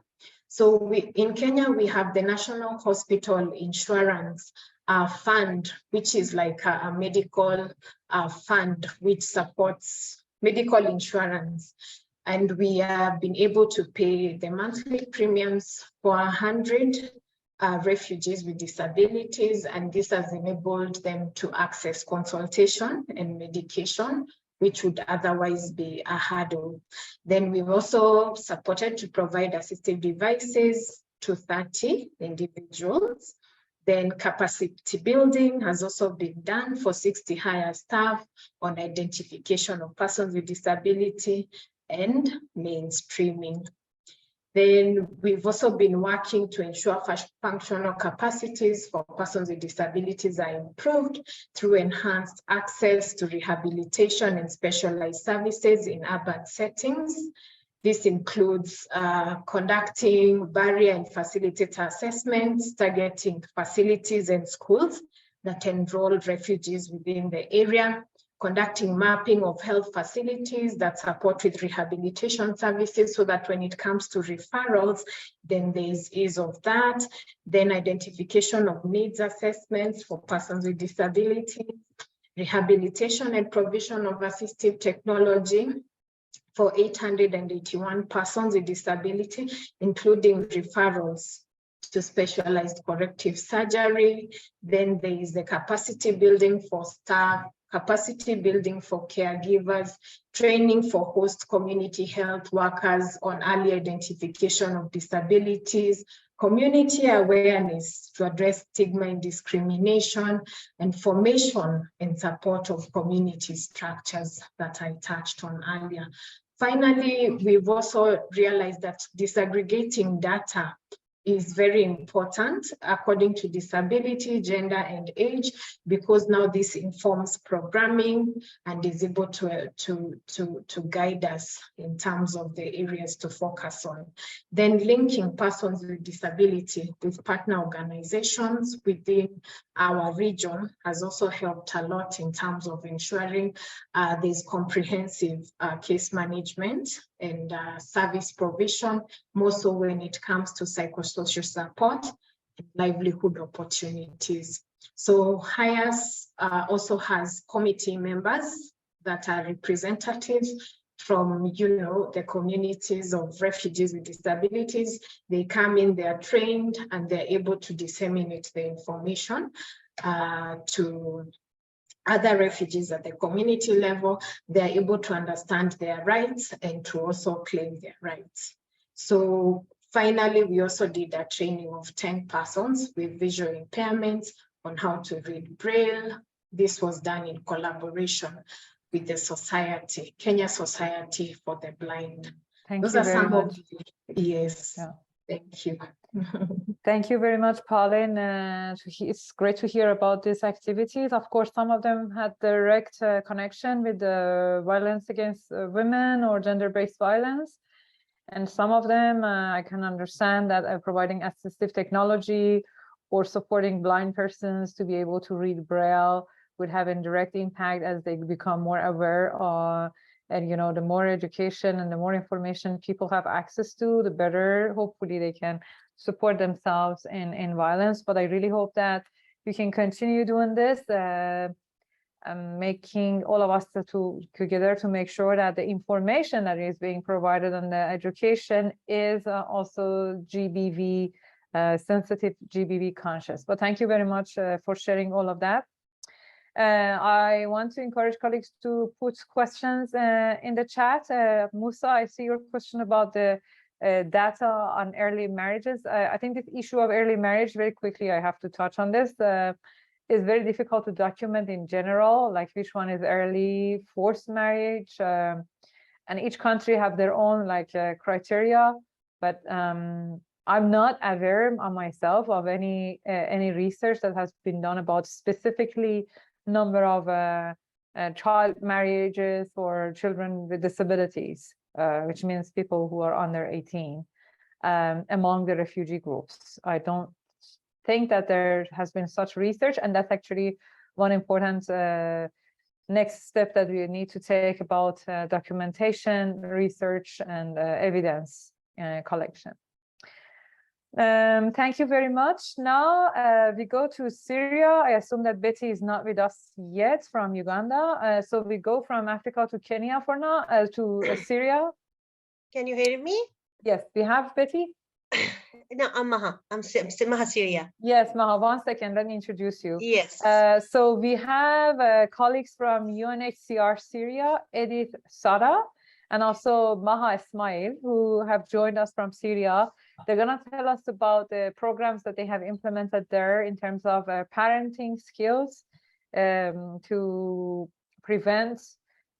So in Kenya, we have the National Hospital Insurance Fund, which is like a medical fund which supports medical insurance. And we have been able to pay the monthly premiums for 100 refugees with disabilities, and this has enabled them to access consultation and medication, which would otherwise be a hurdle. Then we've also supported to provide assistive devices to 30 individuals. Then capacity building has also been done for 60 higher staff on identification of persons with disability and mainstreaming. Then we've also been working to ensure functional capacities for persons with disabilities are improved through enhanced access to rehabilitation and specialized services in urban settings. This includes conducting barrier and facilitator assessments, targeting facilities and schools that enroll refugees within the area, conducting mapping of health facilities that support with rehabilitation services so that when it comes to referrals, then there is ease of that. Then identification of needs assessments for persons with disabilities, rehabilitation and provision of assistive technology for 881 persons with disability, including referrals to specialized corrective surgery. Then there is the capacity building for staff, capacity building for caregivers, training for host community health workers on early identification of disabilities, community awareness to address stigma and discrimination, and formation and support of community structures that I touched on earlier. Finally, we've also realized that disaggregating data is very important according to disability, gender, and age, because now this informs programming and is able to guide us in terms of the areas to focus on. Then linking persons with disability with partner organizations within our region has also helped a lot in terms of ensuring there's comprehensive case management and service provision, more so when it comes to psychosocial support and livelihood opportunities. So HIAS also has committee members that are representatives from, the communities of refugees with disabilities. They come in, they are trained, and they're able to disseminate the information to other refugees at the community level. They're able to understand their rights and to also claim their rights. So finally, we also did a training of 10 persons with visual impairments on how to read Braille. This was done in collaboration with the society, Kenya Society for the Blind. Those are very much. Yes, yeah. Thank you. Thank you very much, Pauline. It's great to hear about these activities. Of course, some of them had direct connection with the violence against women or gender-based violence. And some of them, I can understand that providing assistive technology or supporting blind persons to be able to read Braille would have a direct impact as they become more aware and the more education and the more information people have access to, the better hopefully they can support themselves in violence. But I really hope that we can continue doing this, making all of us together to make sure that the information that is being provided on the education is also GBV sensitive, GBV conscious. But thank you very much for sharing all of that. I want to encourage colleagues to put questions in the chat. Musa, I see your question about the data on early marriages. I think this issue of early marriage, very quickly, I have to touch on this, is very difficult to document in general, like which one is early forced marriage. And each country have their own criteria, but I'm not aware on myself of any research that has been done about specifically number of child marriages for children with disabilities, which means people who are under 18 among the refugee groups. I don't think that there has been such research, and that's actually one important next step that we need to take about documentation, research, and evidence collection. Thank you very much. Now we go to Syria. I assume that Betty is not with us yet from Uganda. So we go from Africa to Kenya for now, to Syria. Can you hear me? Yes, we have Betty. No, I'm Maha. I'm Maha, Syria. Yes, Maha, 1 second, let me introduce you. Yes. So we have colleagues from UNHCR Syria, Edith Sada, and also Maha Ismail, who have joined us from Syria. They're going to tell us about the programs that they have implemented there in terms of parenting skills to prevent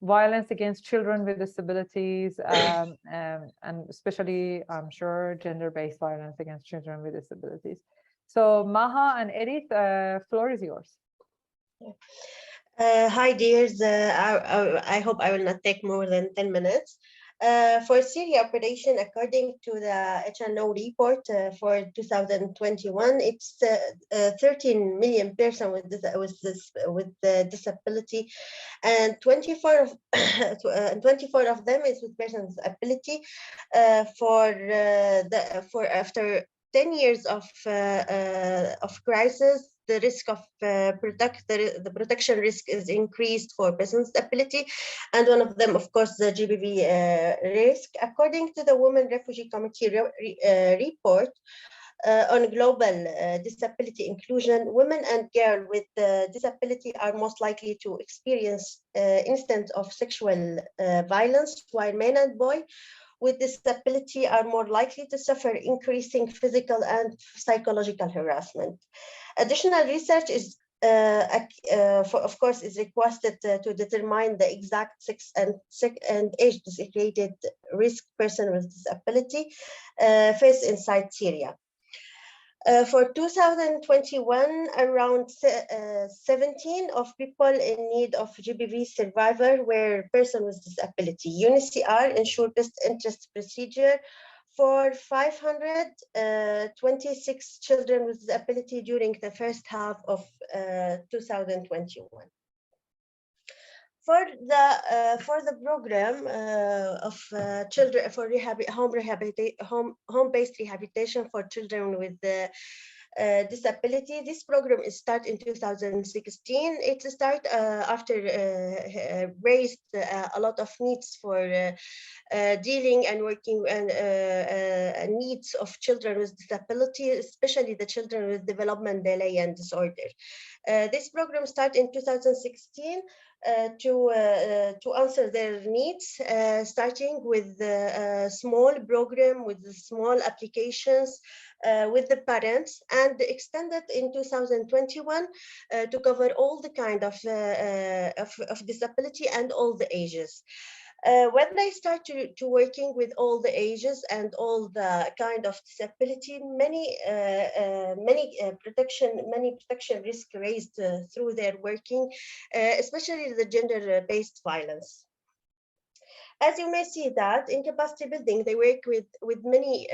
violence against children with disabilities, and especially, I'm sure, gender-based violence against children with disabilities. So Maha and Edith, floor is yours. Hi, dears. I hope I will not take more than 10 minutes. For Syria operation, according to the HNO report for 2021, it's 13 million persons with disability, and 24 of them is with persons with ability. After 10 years of crisis, the risk of the protection risk is increased for persons with ability, and one of them, of course, the GBV risk. According to the Women Refugee Committee report on global disability inclusion, women and girls with disability are most likely to experience instances of sexual violence, while men and boys with disability are more likely to suffer increasing physical and psychological harassment. Additional research is of course, is requested to determine the exact sex and age-associated risk person with disability face inside Syria. For 2021, around 17 of people in need of GBV survivor were persons with disability. UNHCR ensured best interest procedure for 526 children with disability during the first half of 2021. For the program of children for home-based rehabilitation for children with disability, this program is started in 2016. It started after raised a lot of needs for dealing and working and needs of children with disability, especially the children with development delay and disorder. This program started in 2016 to answer their needs, starting with a small program with small applications with the parents, and extended in 2021 to cover all the kind of disability and all the ages. When they start to working with all the ages and all the kind of disability, many protection risk raised through their working, especially the gender-based violence. As you may see that in capacity building, they work with many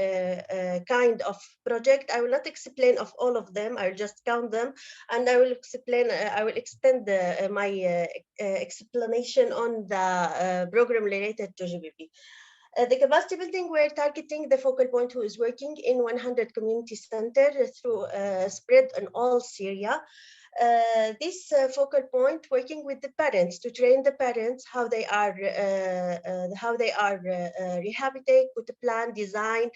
kind of project. I will not explain of all of them. I will just count them, and I will explain. I will extend my explanation on the program related to GBV. The capacity building, we're targeting the focal point who is working in 100 community centers through spread in all Syria. This focal point working with the parents to train the parents how they are rehabilitate, put a plan, design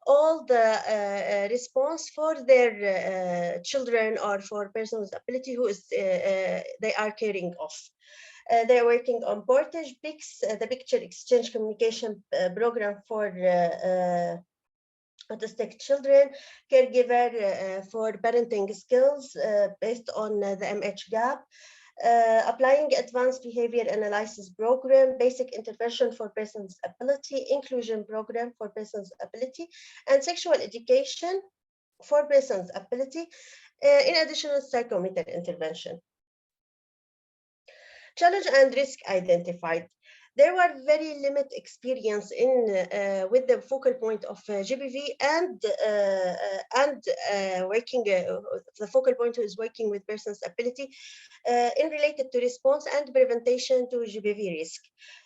all the response for their children or for persons with disability who is they are caring of. They're working on Portage PICS, the picture exchange communication program for autistic children, caregiver for parenting skills based on the MH gap, applying advanced behavior analysis program, basic intervention for persons with ability, inclusion program for persons with ability, and sexual education for persons with ability, in addition to psychometer intervention. Challenge and risk identified. There were very limited experience in with the focal point of GBV and working. The focal point is working with persons' ability in related to response and prevention to GBV risk.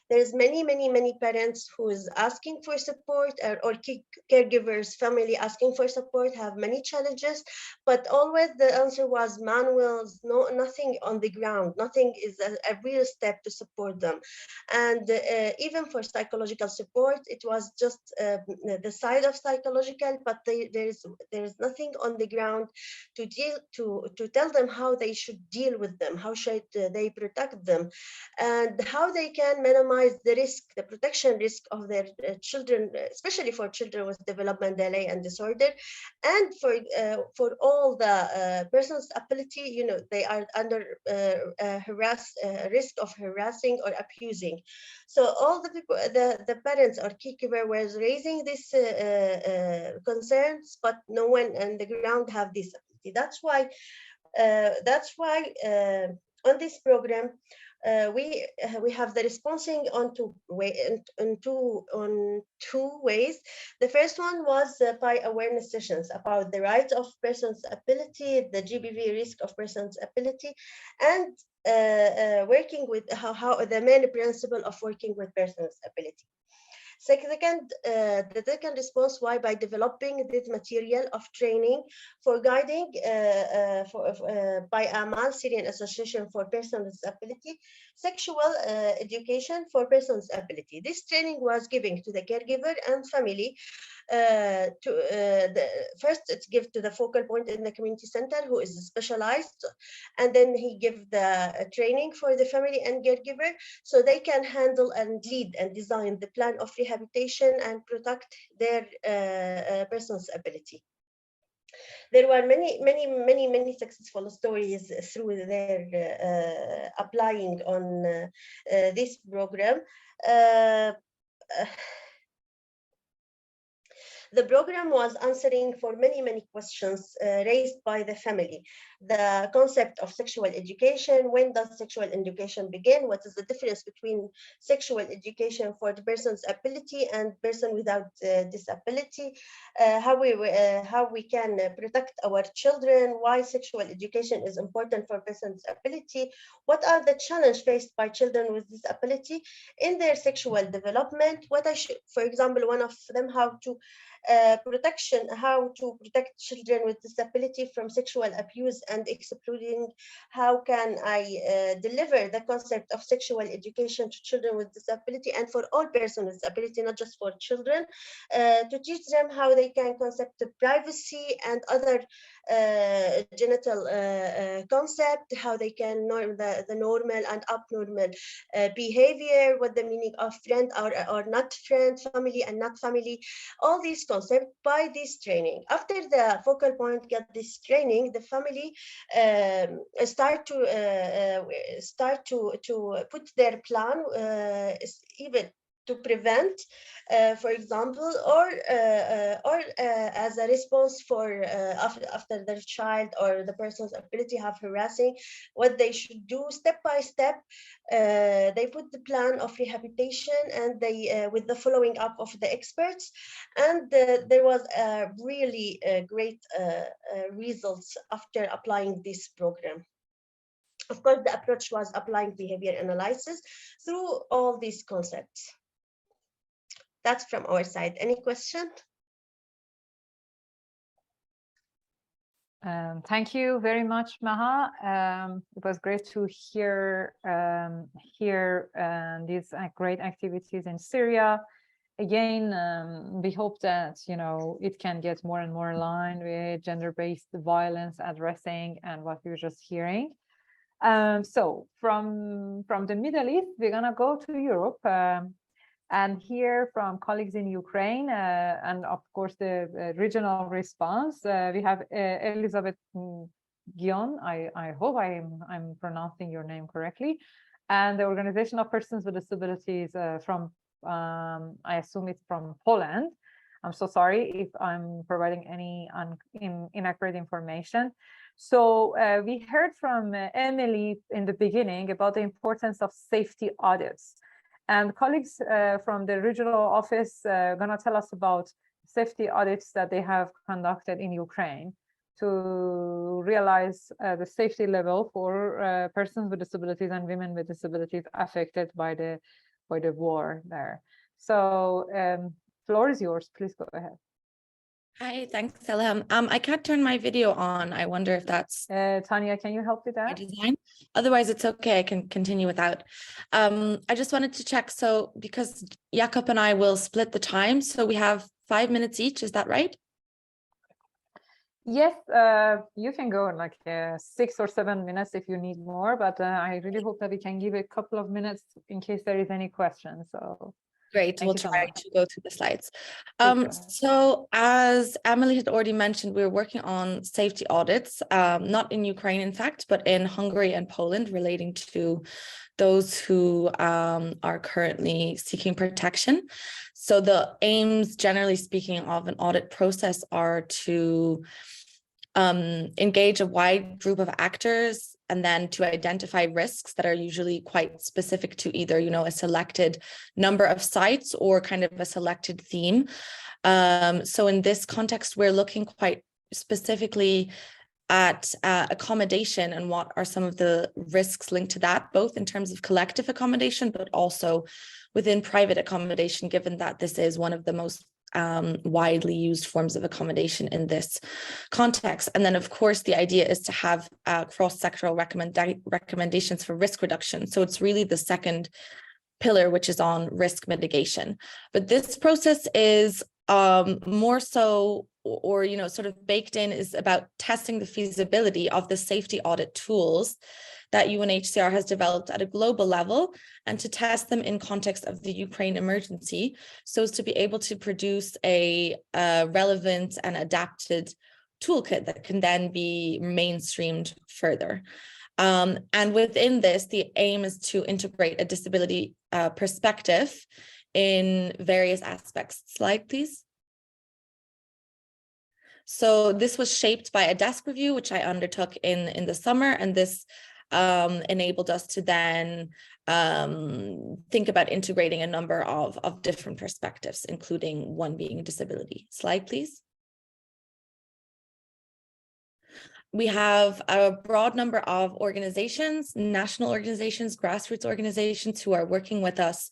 There's many parents who is asking for support, or caregivers, family asking for support, have many challenges, but always the answer was manuals, nothing on the ground, nothing is a real step to support them. And even for psychological support, it was just the side of psychological, but there is nothing on the ground to tell them how they should deal with them, how should they protect them, and how they can minimize the risk, the protection risk of their children, especially for children with development delay and disorder, and for all the persons' ability, you know, they are under risk of harassing or abusing. So all the people, the parents or caregiver was raising these concerns, but no one on the ground have this ability. That's why on this program, we have the responding on two ways. The first one was by awareness sessions about the rights of persons' ability, the GBV risk of persons' ability, and working with how the main principle of working with persons' ability. The second response why by developing this material of training for guiding by AMAL, Syrian Association for Persons with Disability, sexual education for persons with ability. This training was given to the caregiver and family. First, it's given to the focal point in the community center who is specialized, and then he give the training for the family and caregiver so they can handle and lead and design the plan of rehabilitation rehabilitation and protect their personal disability. There were many successful stories through their applying on this program. The program was answering for many questions raised by the family. The concept of sexual education, when does sexual education begin? What is the difference between sexual education for the person's ability and person without disability? How we can protect our children, why sexual education is important for person's ability, what are the challenges faced by children with disability in their sexual development, for example, one of them, how to protect children with disability from sexual abuse and excluding, how can I deliver the concept of sexual education to children with disability and for all persons with disability, not just for children, to teach them how they can concept the privacy and other genital concept, how they can know the normal and abnormal behavior, what the meaning of friend or not friend, family and not family, all these concepts by this training. After the focal point get this training, the family start to put their plan, even to prevent, for example, or as a response for after their child or the person's ability have harassing, what they should do step by step. They put the plan of rehabilitation and they with the following up of the experts, and there was a really great results after applying this program. Of course, the approach was applying behavior analysis through all these concepts. That's from our side. Any question? Thank you very much, Maha. It was great to hear these great activities in Syria. Again, we hope that it can get more and more aligned with gender-based violence addressing and what we were just hearing. So from the Middle East, we're gonna go to Europe and hear from colleagues in Ukraine, and of course the regional response. We have Elizabeth Guion. I hope I'm pronouncing your name correctly, and the Organization of Persons with Disabilities from I assume it's from Poland. I'm so sorry if I'm providing any inaccurate information. So we heard from Emily in the beginning about the importance of safety audits. And colleagues from the regional office are going to tell us about safety audits that they have conducted in Ukraine to realize the safety level for persons with disabilities and women with disabilities affected by the war there. So floor is yours. Please go ahead. Hi, thanks, Elham. I can't turn my video on. I wonder if that's Tanya, can you help with that? design? Otherwise, it's okay. I can continue without. I just wanted to check. So because Jakob and I will split the time, so we have 5 minutes each. Is that right? Yes, you can go in like 6 or 7 minutes if you need more, but I really hope that we can give a couple of minutes in case there is any questions. So. Great, we'll try to go through the slides. So as Emily had already mentioned, we're working on safety audits, not in Ukraine, in fact, but in Hungary and Poland, relating to those who are currently seeking protection. So the aims, generally speaking, of an audit process are to engage a wide group of actors and then to identify risks that are usually quite specific to either, a selected number of sites or kind of a selected theme. So in this context, we're looking quite specifically at accommodation and what are some of the risks linked to that, both in terms of collective accommodation, but also within private accommodation, given that this is one of the most widely used forms of accommodation in this context. And then, of course, the idea is to have cross-sectoral recommendations for risk reduction. So it's really the second pillar, which is on risk mitigation. But this process is more so or you know, sort of baked in is about testing the feasibility of the safety audit tools that UNHCR has developed at a global level, and to test them in context of the Ukraine emergency, so as to be able to produce a relevant and adapted toolkit that can then be mainstreamed further. And within this, the aim is to integrate a disability perspective in various aspects. Slide, please. So this was shaped by a desk review, which I undertook in the summer, and this enabled us to then think about integrating a number of different perspectives, including one being a disability. Slide, please. We have a broad number of organizations, national organizations, grassroots organizations who are working with us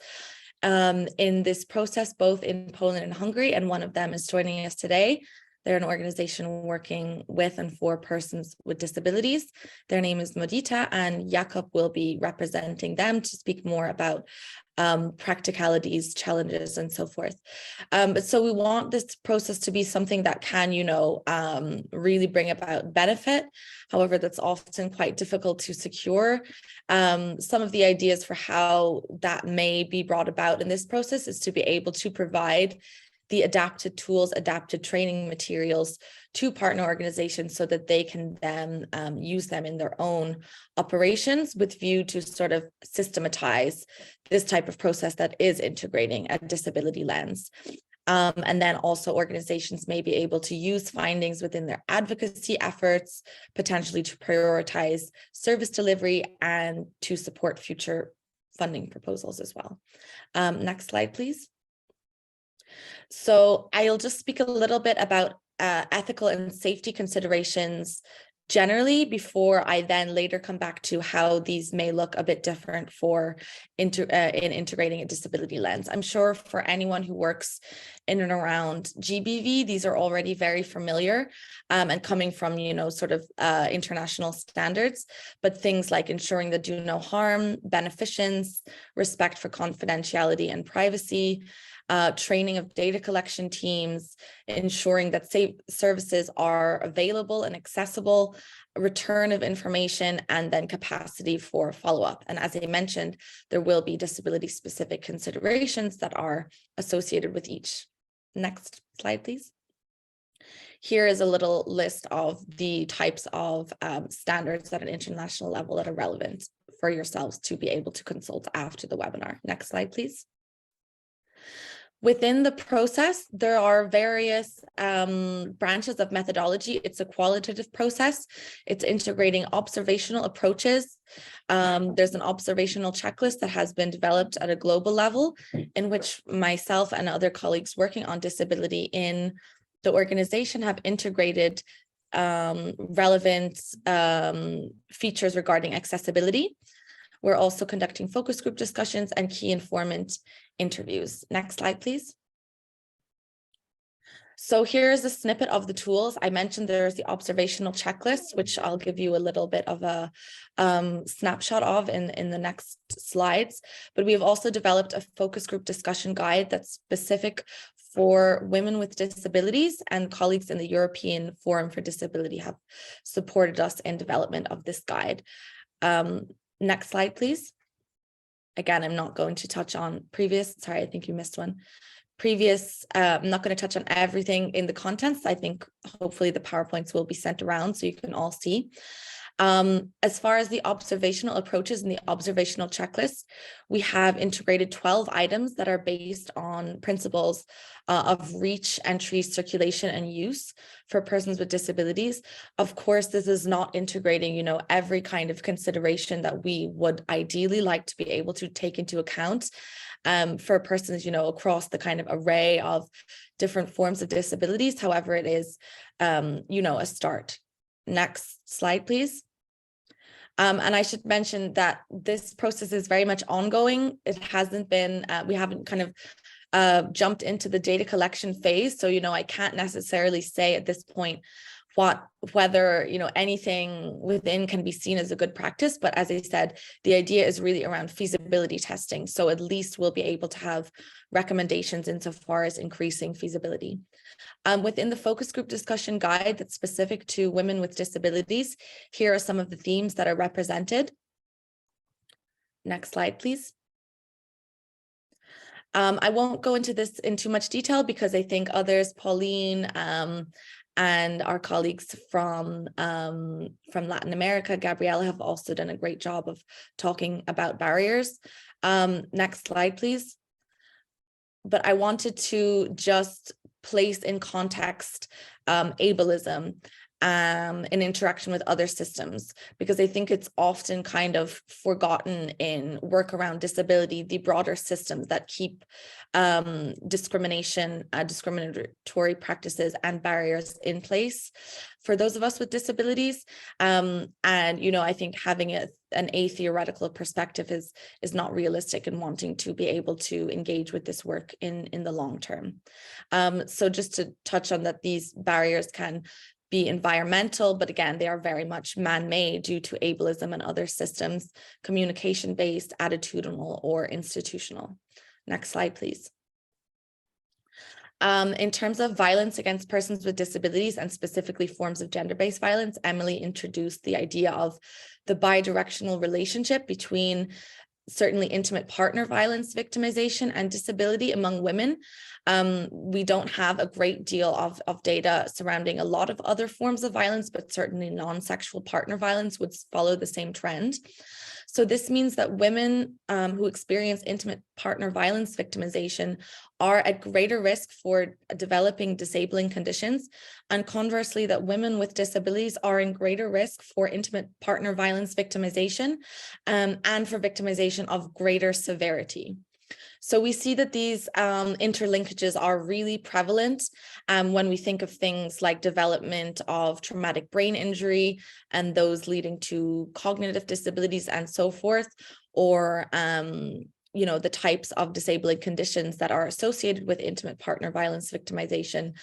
in this process, both in Poland and Hungary, and one of them is joining us today. They're an organization working with and for persons with disabilities. Their name is Modita, and Jakub will be representing them to speak more about practicalities, challenges, and so forth. So we want this process to be something that can, you know, really bring about benefit. However, that's often quite difficult to secure. Some of the ideas for how that may be brought about in this process is to be able to provide the adapted tools, adapted training materials to partner organizations so that they can then use them in their own operations, with view to sort of systematize this type of process that is integrating a disability lens. And then also organizations may be able to use findings within their advocacy efforts, potentially to prioritize service delivery and to support future funding proposals as well. Next slide, please. So I'll just speak a little bit about ethical and safety considerations generally before I then later come back to how these may look a bit different for in integrating a disability lens. I'm sure for anyone who works in and around GBV, these are already very familiar and coming from, you know, sort of international standards, but things like ensuring the do no harm, beneficence, respect for confidentiality and privacy, training of data collection teams, ensuring that safe services are available and accessible, return of information, and then capacity for follow-up. And as I mentioned, there will be disability-specific considerations that are associated with each. Next slide, please. Here is a little list of the types of standards at an international level that are relevant for yourselves to be able to consult after the webinar. Next slide, please. Within the process, there are various branches of methodology. It's a qualitative process. It's integrating observational approaches. There's an observational checklist that has been developed at a global level, in which myself and other colleagues working on disability in the organization have integrated relevant features regarding accessibility. We're also conducting focus group discussions and key informant interviews. Next slide, please. So here's a snippet of the tools. I mentioned there's the observational checklist, which I'll give you a little bit of a snapshot of in the next slides. But we have also developed a focus group discussion guide that's specific for women with disabilities, and colleagues in the European Forum for Disability have supported us in development of this guide. Next slide, please. Again, I'm not going to touch on previous, sorry, I think you missed one. Previous, I'm not going to touch on everything in the contents. I think hopefully the PowerPoints will be sent around so you can all see. As far as the observational approaches and the observational checklist, we have integrated 12 items that are based on principles of reach, entry, circulation, and use for persons with disabilities. Of course, this is not integrating, you know, every kind of consideration that we would ideally like to be able to take into account for persons, you know, across the kind of array of different forms of disabilities. However, it is, you know, a start. Next slide, please. And I should mention that this process is very much ongoing. It hasn't been, we haven't kind of jumped into the data collection phase. So, you know, I can't necessarily say at this point whether, you know, anything within can be seen as a good practice. But as I said, the idea is really around feasibility testing. So at least we'll be able to have recommendations insofar as increasing feasibility. Within the focus group discussion guide that's specific to women with disabilities, here are some of the themes that are represented. Next slide, please. I won't go into this in too much detail because I think others, Pauline, and our colleagues from Latin America, Gabriela, have also done a great job of talking about barriers. Next slide, please. But I wanted to just place in context ableism in interaction with other systems, because I think it's often kind of forgotten in work around disability, the broader systems that keep discrimination, discriminatory practices and barriers in place for those of us with disabilities. And, you know, I think having an atheoretical perspective is not realistic in wanting to be able to engage with this work in the long term. So just to touch on that, these barriers can be environmental, but again, they are very much man-made due to ableism and other systems, communication-based, attitudinal, or institutional. Next slide, please. In terms of violence against persons with disabilities and specifically forms of gender-based violence, Emily introduced the idea of the bidirectional relationship between certainly intimate partner violence, victimization, and disability among women. We don't have a great deal of data surrounding a lot of other forms of violence, but certainly non-sexual partner violence would follow the same trend. So this means that women who experience intimate partner violence victimization are at greater risk for developing disabling conditions, and conversely that women with disabilities are in greater risk for intimate partner violence victimization and for victimization of greater severity. So we see that these interlinkages are really prevalent when we think of things like development of traumatic brain injury and those leading to cognitive disabilities and so forth, or you know, the types of disabling conditions that are associated with intimate partner violence victimization,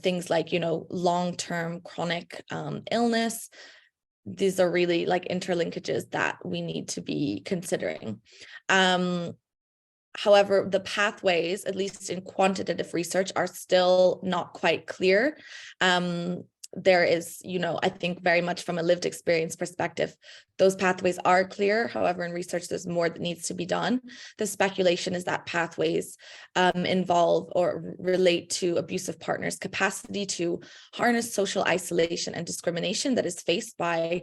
things like, you know, long-term chronic illness. These are really like interlinkages that we need to be considering. However, the pathways, at least in quantitative research, are still not quite clear. There is, you know, I think very much from a lived experience perspective, those pathways are clear. However, in research, there's more that needs to be done. The speculation is that pathways involve or relate to abusive partners' capacity to harness social isolation and discrimination that is faced by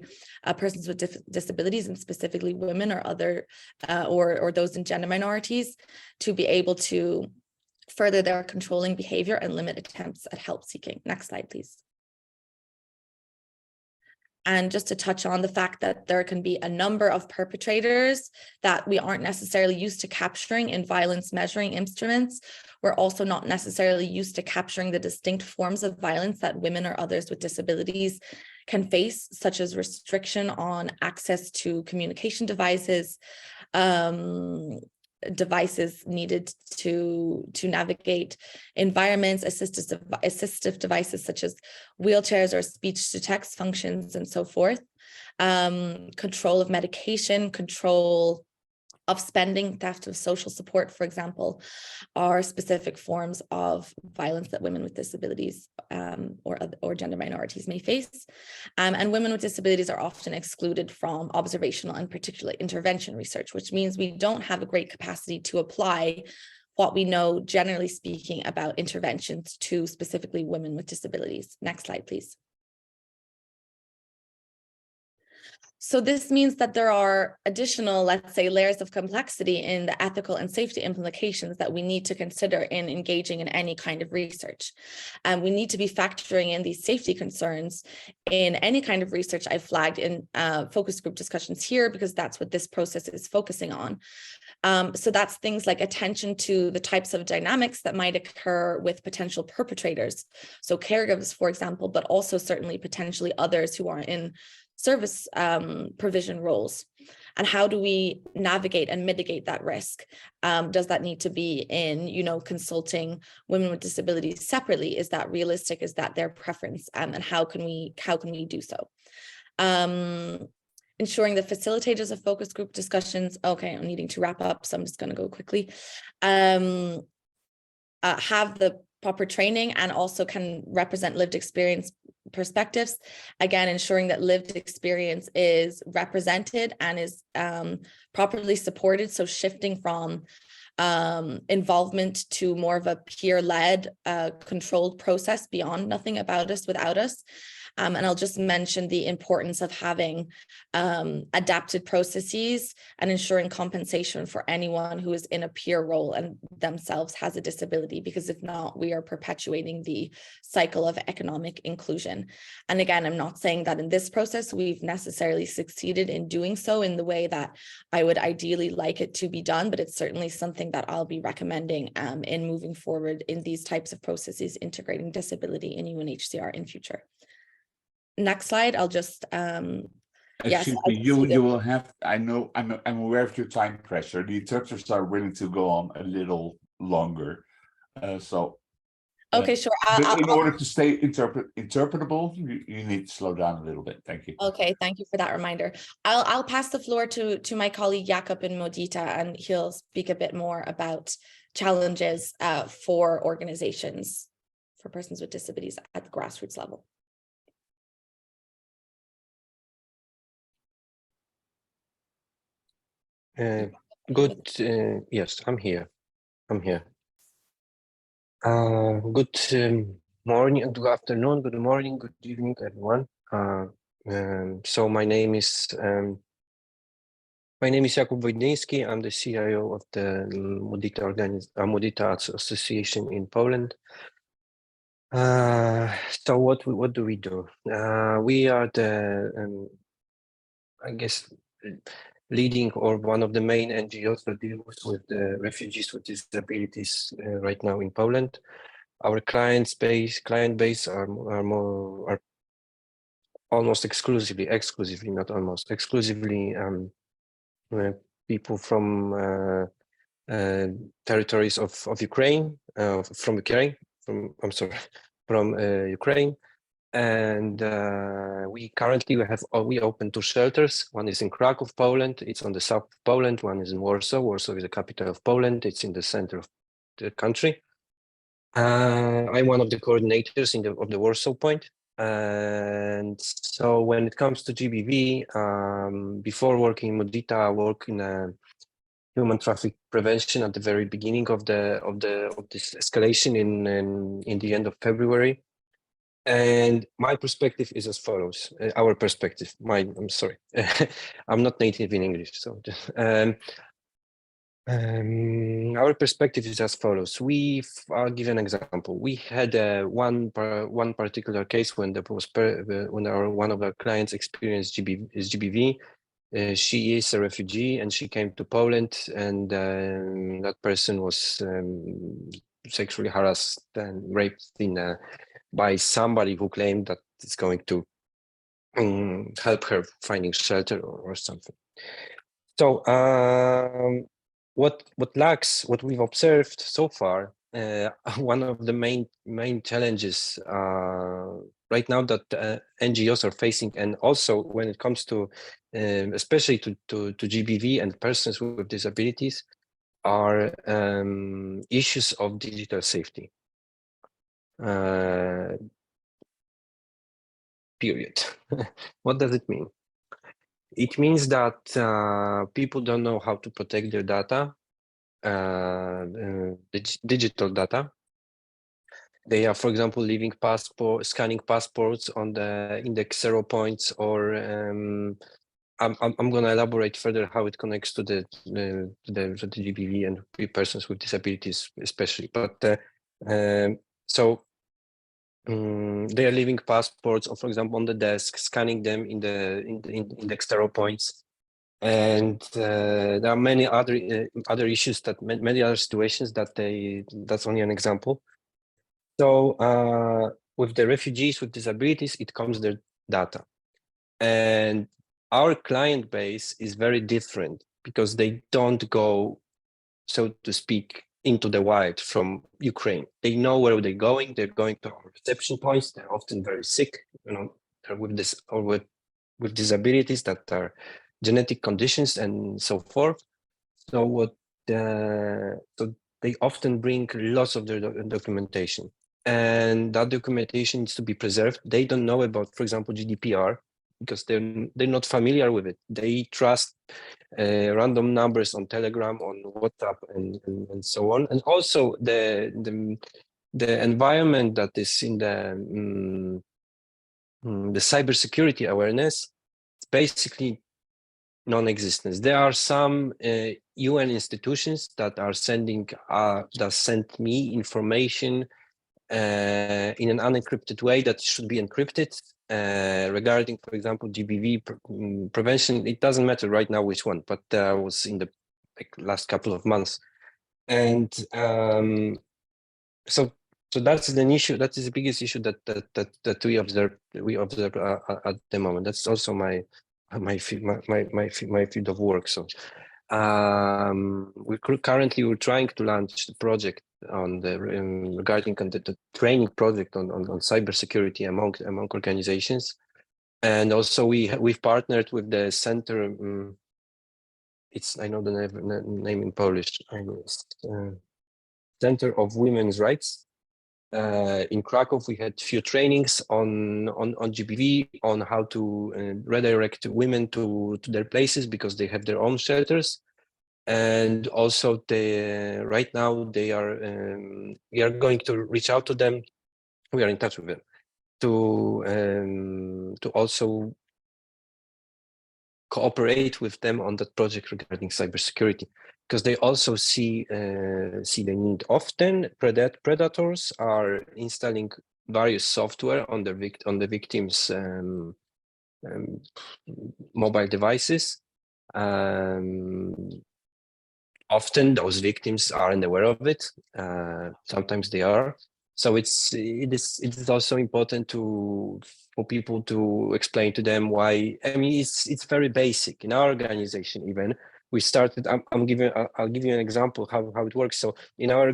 persons with disabilities, and specifically women or other or those in gender minorities, to be able to further their controlling behavior and limit attempts at help seeking. Next slide, please. And just to touch on the fact that there can be a number of perpetrators that we aren't necessarily used to capturing in violence measuring instruments. We're also not necessarily used to capturing the distinct forms of violence that women or others with disabilities can face, such as restriction on access to communication devices, devices needed to navigate environments, assistive devices such as wheelchairs or speech-to-text functions and so forth, control of medication, control of spending, theft of social support, for example, are specific forms of violence that women with disabilities or gender minorities may face. And women with disabilities are often excluded from observational and particularly intervention research, which means we don't have a great capacity to apply what we know, generally speaking, about interventions to specifically women with disabilities. Next slide, please. So this means that there are additional, let's say, layers of complexity in the ethical and safety implications that we need to consider in engaging in any kind of research. And we need to be factoring in these safety concerns in any kind of research I've flagged in focus group discussions here, because that's what this process is focusing on. So that's things like attention to the types of dynamics that might occur with potential perpetrators. So caregivers, for example, but also certainly potentially others who are in service provision roles. And how do we navigate and mitigate that risk? Does that need to be in, you know, consulting women with disabilities separately? Is that realistic? Is that their preference? And how can we do so? Ensuring the facilitators of focus group discussions. Okay, I'm needing to wrap up, so I'm just going to go quickly. Have the proper training and also can represent lived experience perspectives. Again, ensuring that lived experience is represented and is properly supported. So shifting from involvement to more of a peer-led controlled process beyond nothing about us without us. And I'll just mention the importance of having adapted processes and ensuring compensation for anyone who is in a peer role and themselves has a disability, because if not, we are perpetuating the cycle of economic inclusion. And again, I'm not saying that in this process we've necessarily succeeded in doing so in the way that I would ideally like it to be done, but it's certainly something that I'll be recommending in moving forward in these types of processes, integrating disability in UNHCR in future. Next slide, I'll just Excuse me, you will have, I know, I'm aware of your time pressure. The interpreters are willing to go on a little longer. Okay, sure. In order to stay interpretable, you need to slow down a little bit. Thank you. Okay, thank you for that reminder. I'll pass the floor to my colleague Jakob in Modita, and he'll speak a bit more about challenges for organizations for persons with disabilities at the grassroots level. Yes, I'm here. Good morning, good afternoon, good morning, good evening, everyone. So my name is Jakub Wojdyński. I'm the CIO of the Modita Association in Poland. So what do we do? We are the I guess leading or one of the main NGOs that deals with the refugees with disabilities right now in Poland. Our client base are almost exclusively, not almost exclusively people from territories of Ukraine, from Ukraine. And we currently we open 2 shelters. One is in Kraków, Poland. It's on the south of Poland. One is in Warsaw. Warsaw is the capital of Poland. It's in the center of the country. I'm one of the coordinators of the Warsaw point. And so when it comes to GBV, before working in Modita, I worked in human traffic prevention at the very beginning of this escalation in the end of February. And my perspective is as follows. Our perspective. I'm sorry, I'm not native in English, so our perspective is as follows. I'll give an example. We had one particular case when there was one of our clients experienced GBV. She is a refugee and she came to Poland, and that person was sexually harassed and raped by somebody who claimed that it's going to help her finding shelter or something. So what we've observed so far, one of the main challenges right now that NGOs are facing, and also when it comes to especially to GBV and persons with disabilities, are issues of digital safety. Period. What does it mean? It means that people don't know how to protect their data, digital data. They are, for example, scanning passports on the index 0 points, or I'm going to elaborate further how it connects to the GBV and persons with disabilities, especially. But so. They are leaving passports, or for example, on the desk, scanning them in the index 0 points, and there are many other issues, many other situations that's only an example. So with the refugees with disabilities, it comes their data, and our client base is very different because they don't go, so to speak, into the wild from Ukraine. They know where they're going. They're going to our reception points. They're often very sick, they're with this or with disabilities that are genetic conditions and so forth. So so they often bring lots of their documentation, and that documentation needs to be preserved. They don't know about, for example, GDPR, because they're not familiar with it. They trust random numbers on Telegram, on WhatsApp, and so on. And also the environment that is in the cybersecurity awareness, it's basically non-existence. There are some UN institutions that are sending that sent me information in an unencrypted way that should be encrypted regarding, for example, GBV prevention. It doesn't matter right now which one, but was in the last couple of months, and so that's an issue. That is the biggest issue that we observe at the moment. That's also my field of work. So we're trying to launch the project on the regarding the training project on cybersecurity among organizations, and also we've partnered with the center. I know the name in Polish. Center of Women's Rights. In Krakow, we had few trainings on GBV, on how to redirect women to their places because they have their own shelters, and also right now we are going to reach out to them. We are in touch with them to also cooperate with them on that project regarding cybersecurity, because they also see the need. Often predators are installing various software on the victims' mobile devices. Often those victims aren't aware of it. Sometimes they are. So it is also important for people to explain to them why. I mean, it's very basic. In our organization, even we started. I'll give you an example how it works. So in our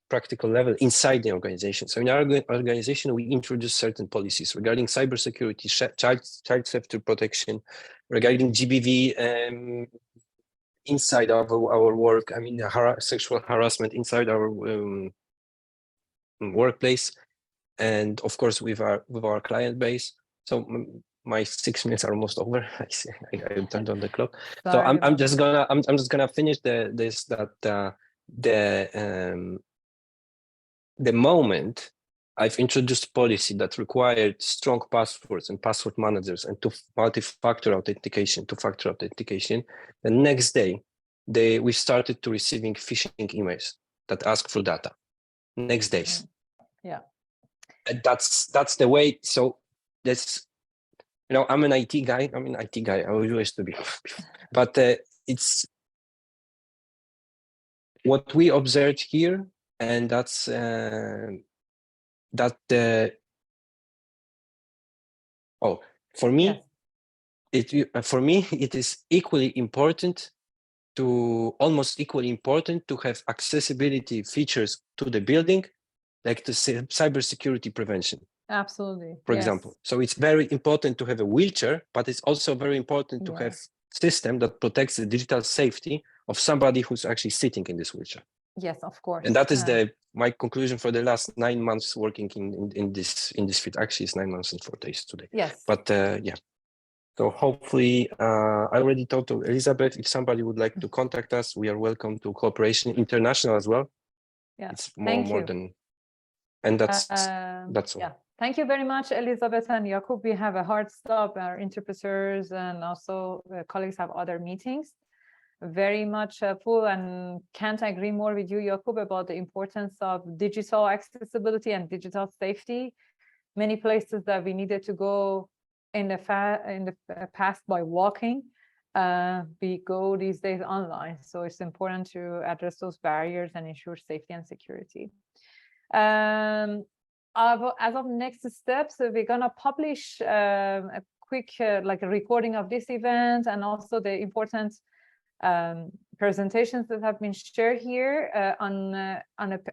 practical level inside the organization. So in our organization, we introduce certain policies regarding cybersecurity, child safety protection, regarding GBV. Inside of our work, I mean, sexual harassment inside our workplace, and of course with our client base. So my 6 minutes are almost over. I turned on the clock. So I'm just gonna finish the moment I've introduced policy that required strong passwords and password managers and multi-factor authentication, two-factor authentication. The next day, we started to receiving phishing emails that ask for data. Next days. Yeah. And that's the way. So that's, I'm an IT guy. I used to be, but it's what we observed here, and that's for me, yes. It is almost equally important to have accessibility features to the building, like the cybersecurity prevention. Absolutely. For example. So it's very important to have a wheelchair, but it's also very important to have system that protects the digital safety of somebody who's actually sitting in this wheelchair. Yes, of course. And that is my conclusion for the last 9 months working in this field. Actually, it's 9 months and 4 days today. Yes. But yeah. So hopefully, I already talked to Elizabeth. If somebody would like to contact us, we are welcome to cooperation, international as well. Yeah. It's more than, and that's all. Yeah. Thank you very much, Elizabeth and Jakub. We have a hard stop. Our interpreters and also colleagues have other meetings. Very much full, and can't agree more with you, Jakub, about the importance of digital accessibility and digital safety. Many places that we needed to go in the past by walking, we go these days online. So it's important to address those barriers and ensure safety and security. As of next steps, we're gonna publish a quick like a recording of this event and also the important presentations that have been shared here on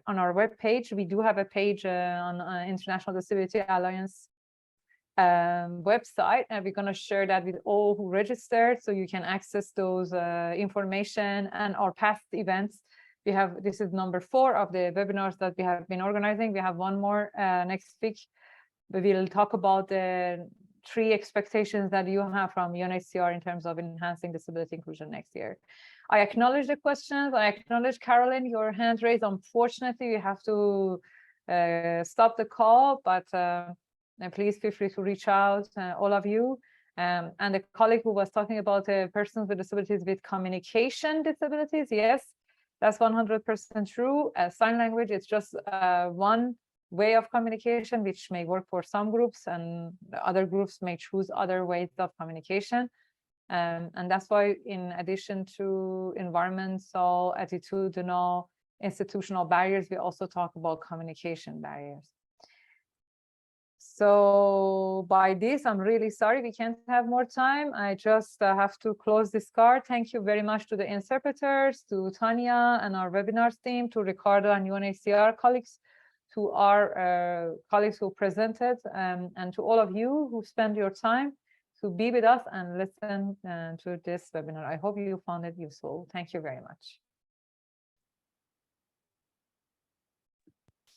our web page. We do have a page on International Disability Alliance website, and we're going to share that with all who registered, so you can access those information and our past events. We have, this is number 4 of the webinars that we have been organizing. We have one more next week. We will talk about the 3 expectations that you have from UNHCR in terms of enhancing disability inclusion next year. I acknowledge the questions. I acknowledge, Carolyn, your hand raised. Unfortunately, we have to stop the call, but please feel free to reach out, all of you. And the colleague who was talking about persons with disabilities with communication disabilities, yes, that's 100% true. Sign language is just one way of communication, which may work for some groups, and other groups may choose other ways of communication. And that's why, in addition to environmental, attitudinal, institutional barriers, we also talk about communication barriers. So by this, I'm really sorry we can't have more time. I just have to close this card. Thank you very much to the interpreters, to Tanya and our webinars team, to Ricardo and UNHCR colleagues, to our colleagues who presented, and to all of you who spent your time to be with us and listen to this webinar. I hope you found it useful. Thank you very much.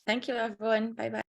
Thank you, everyone. Bye-bye.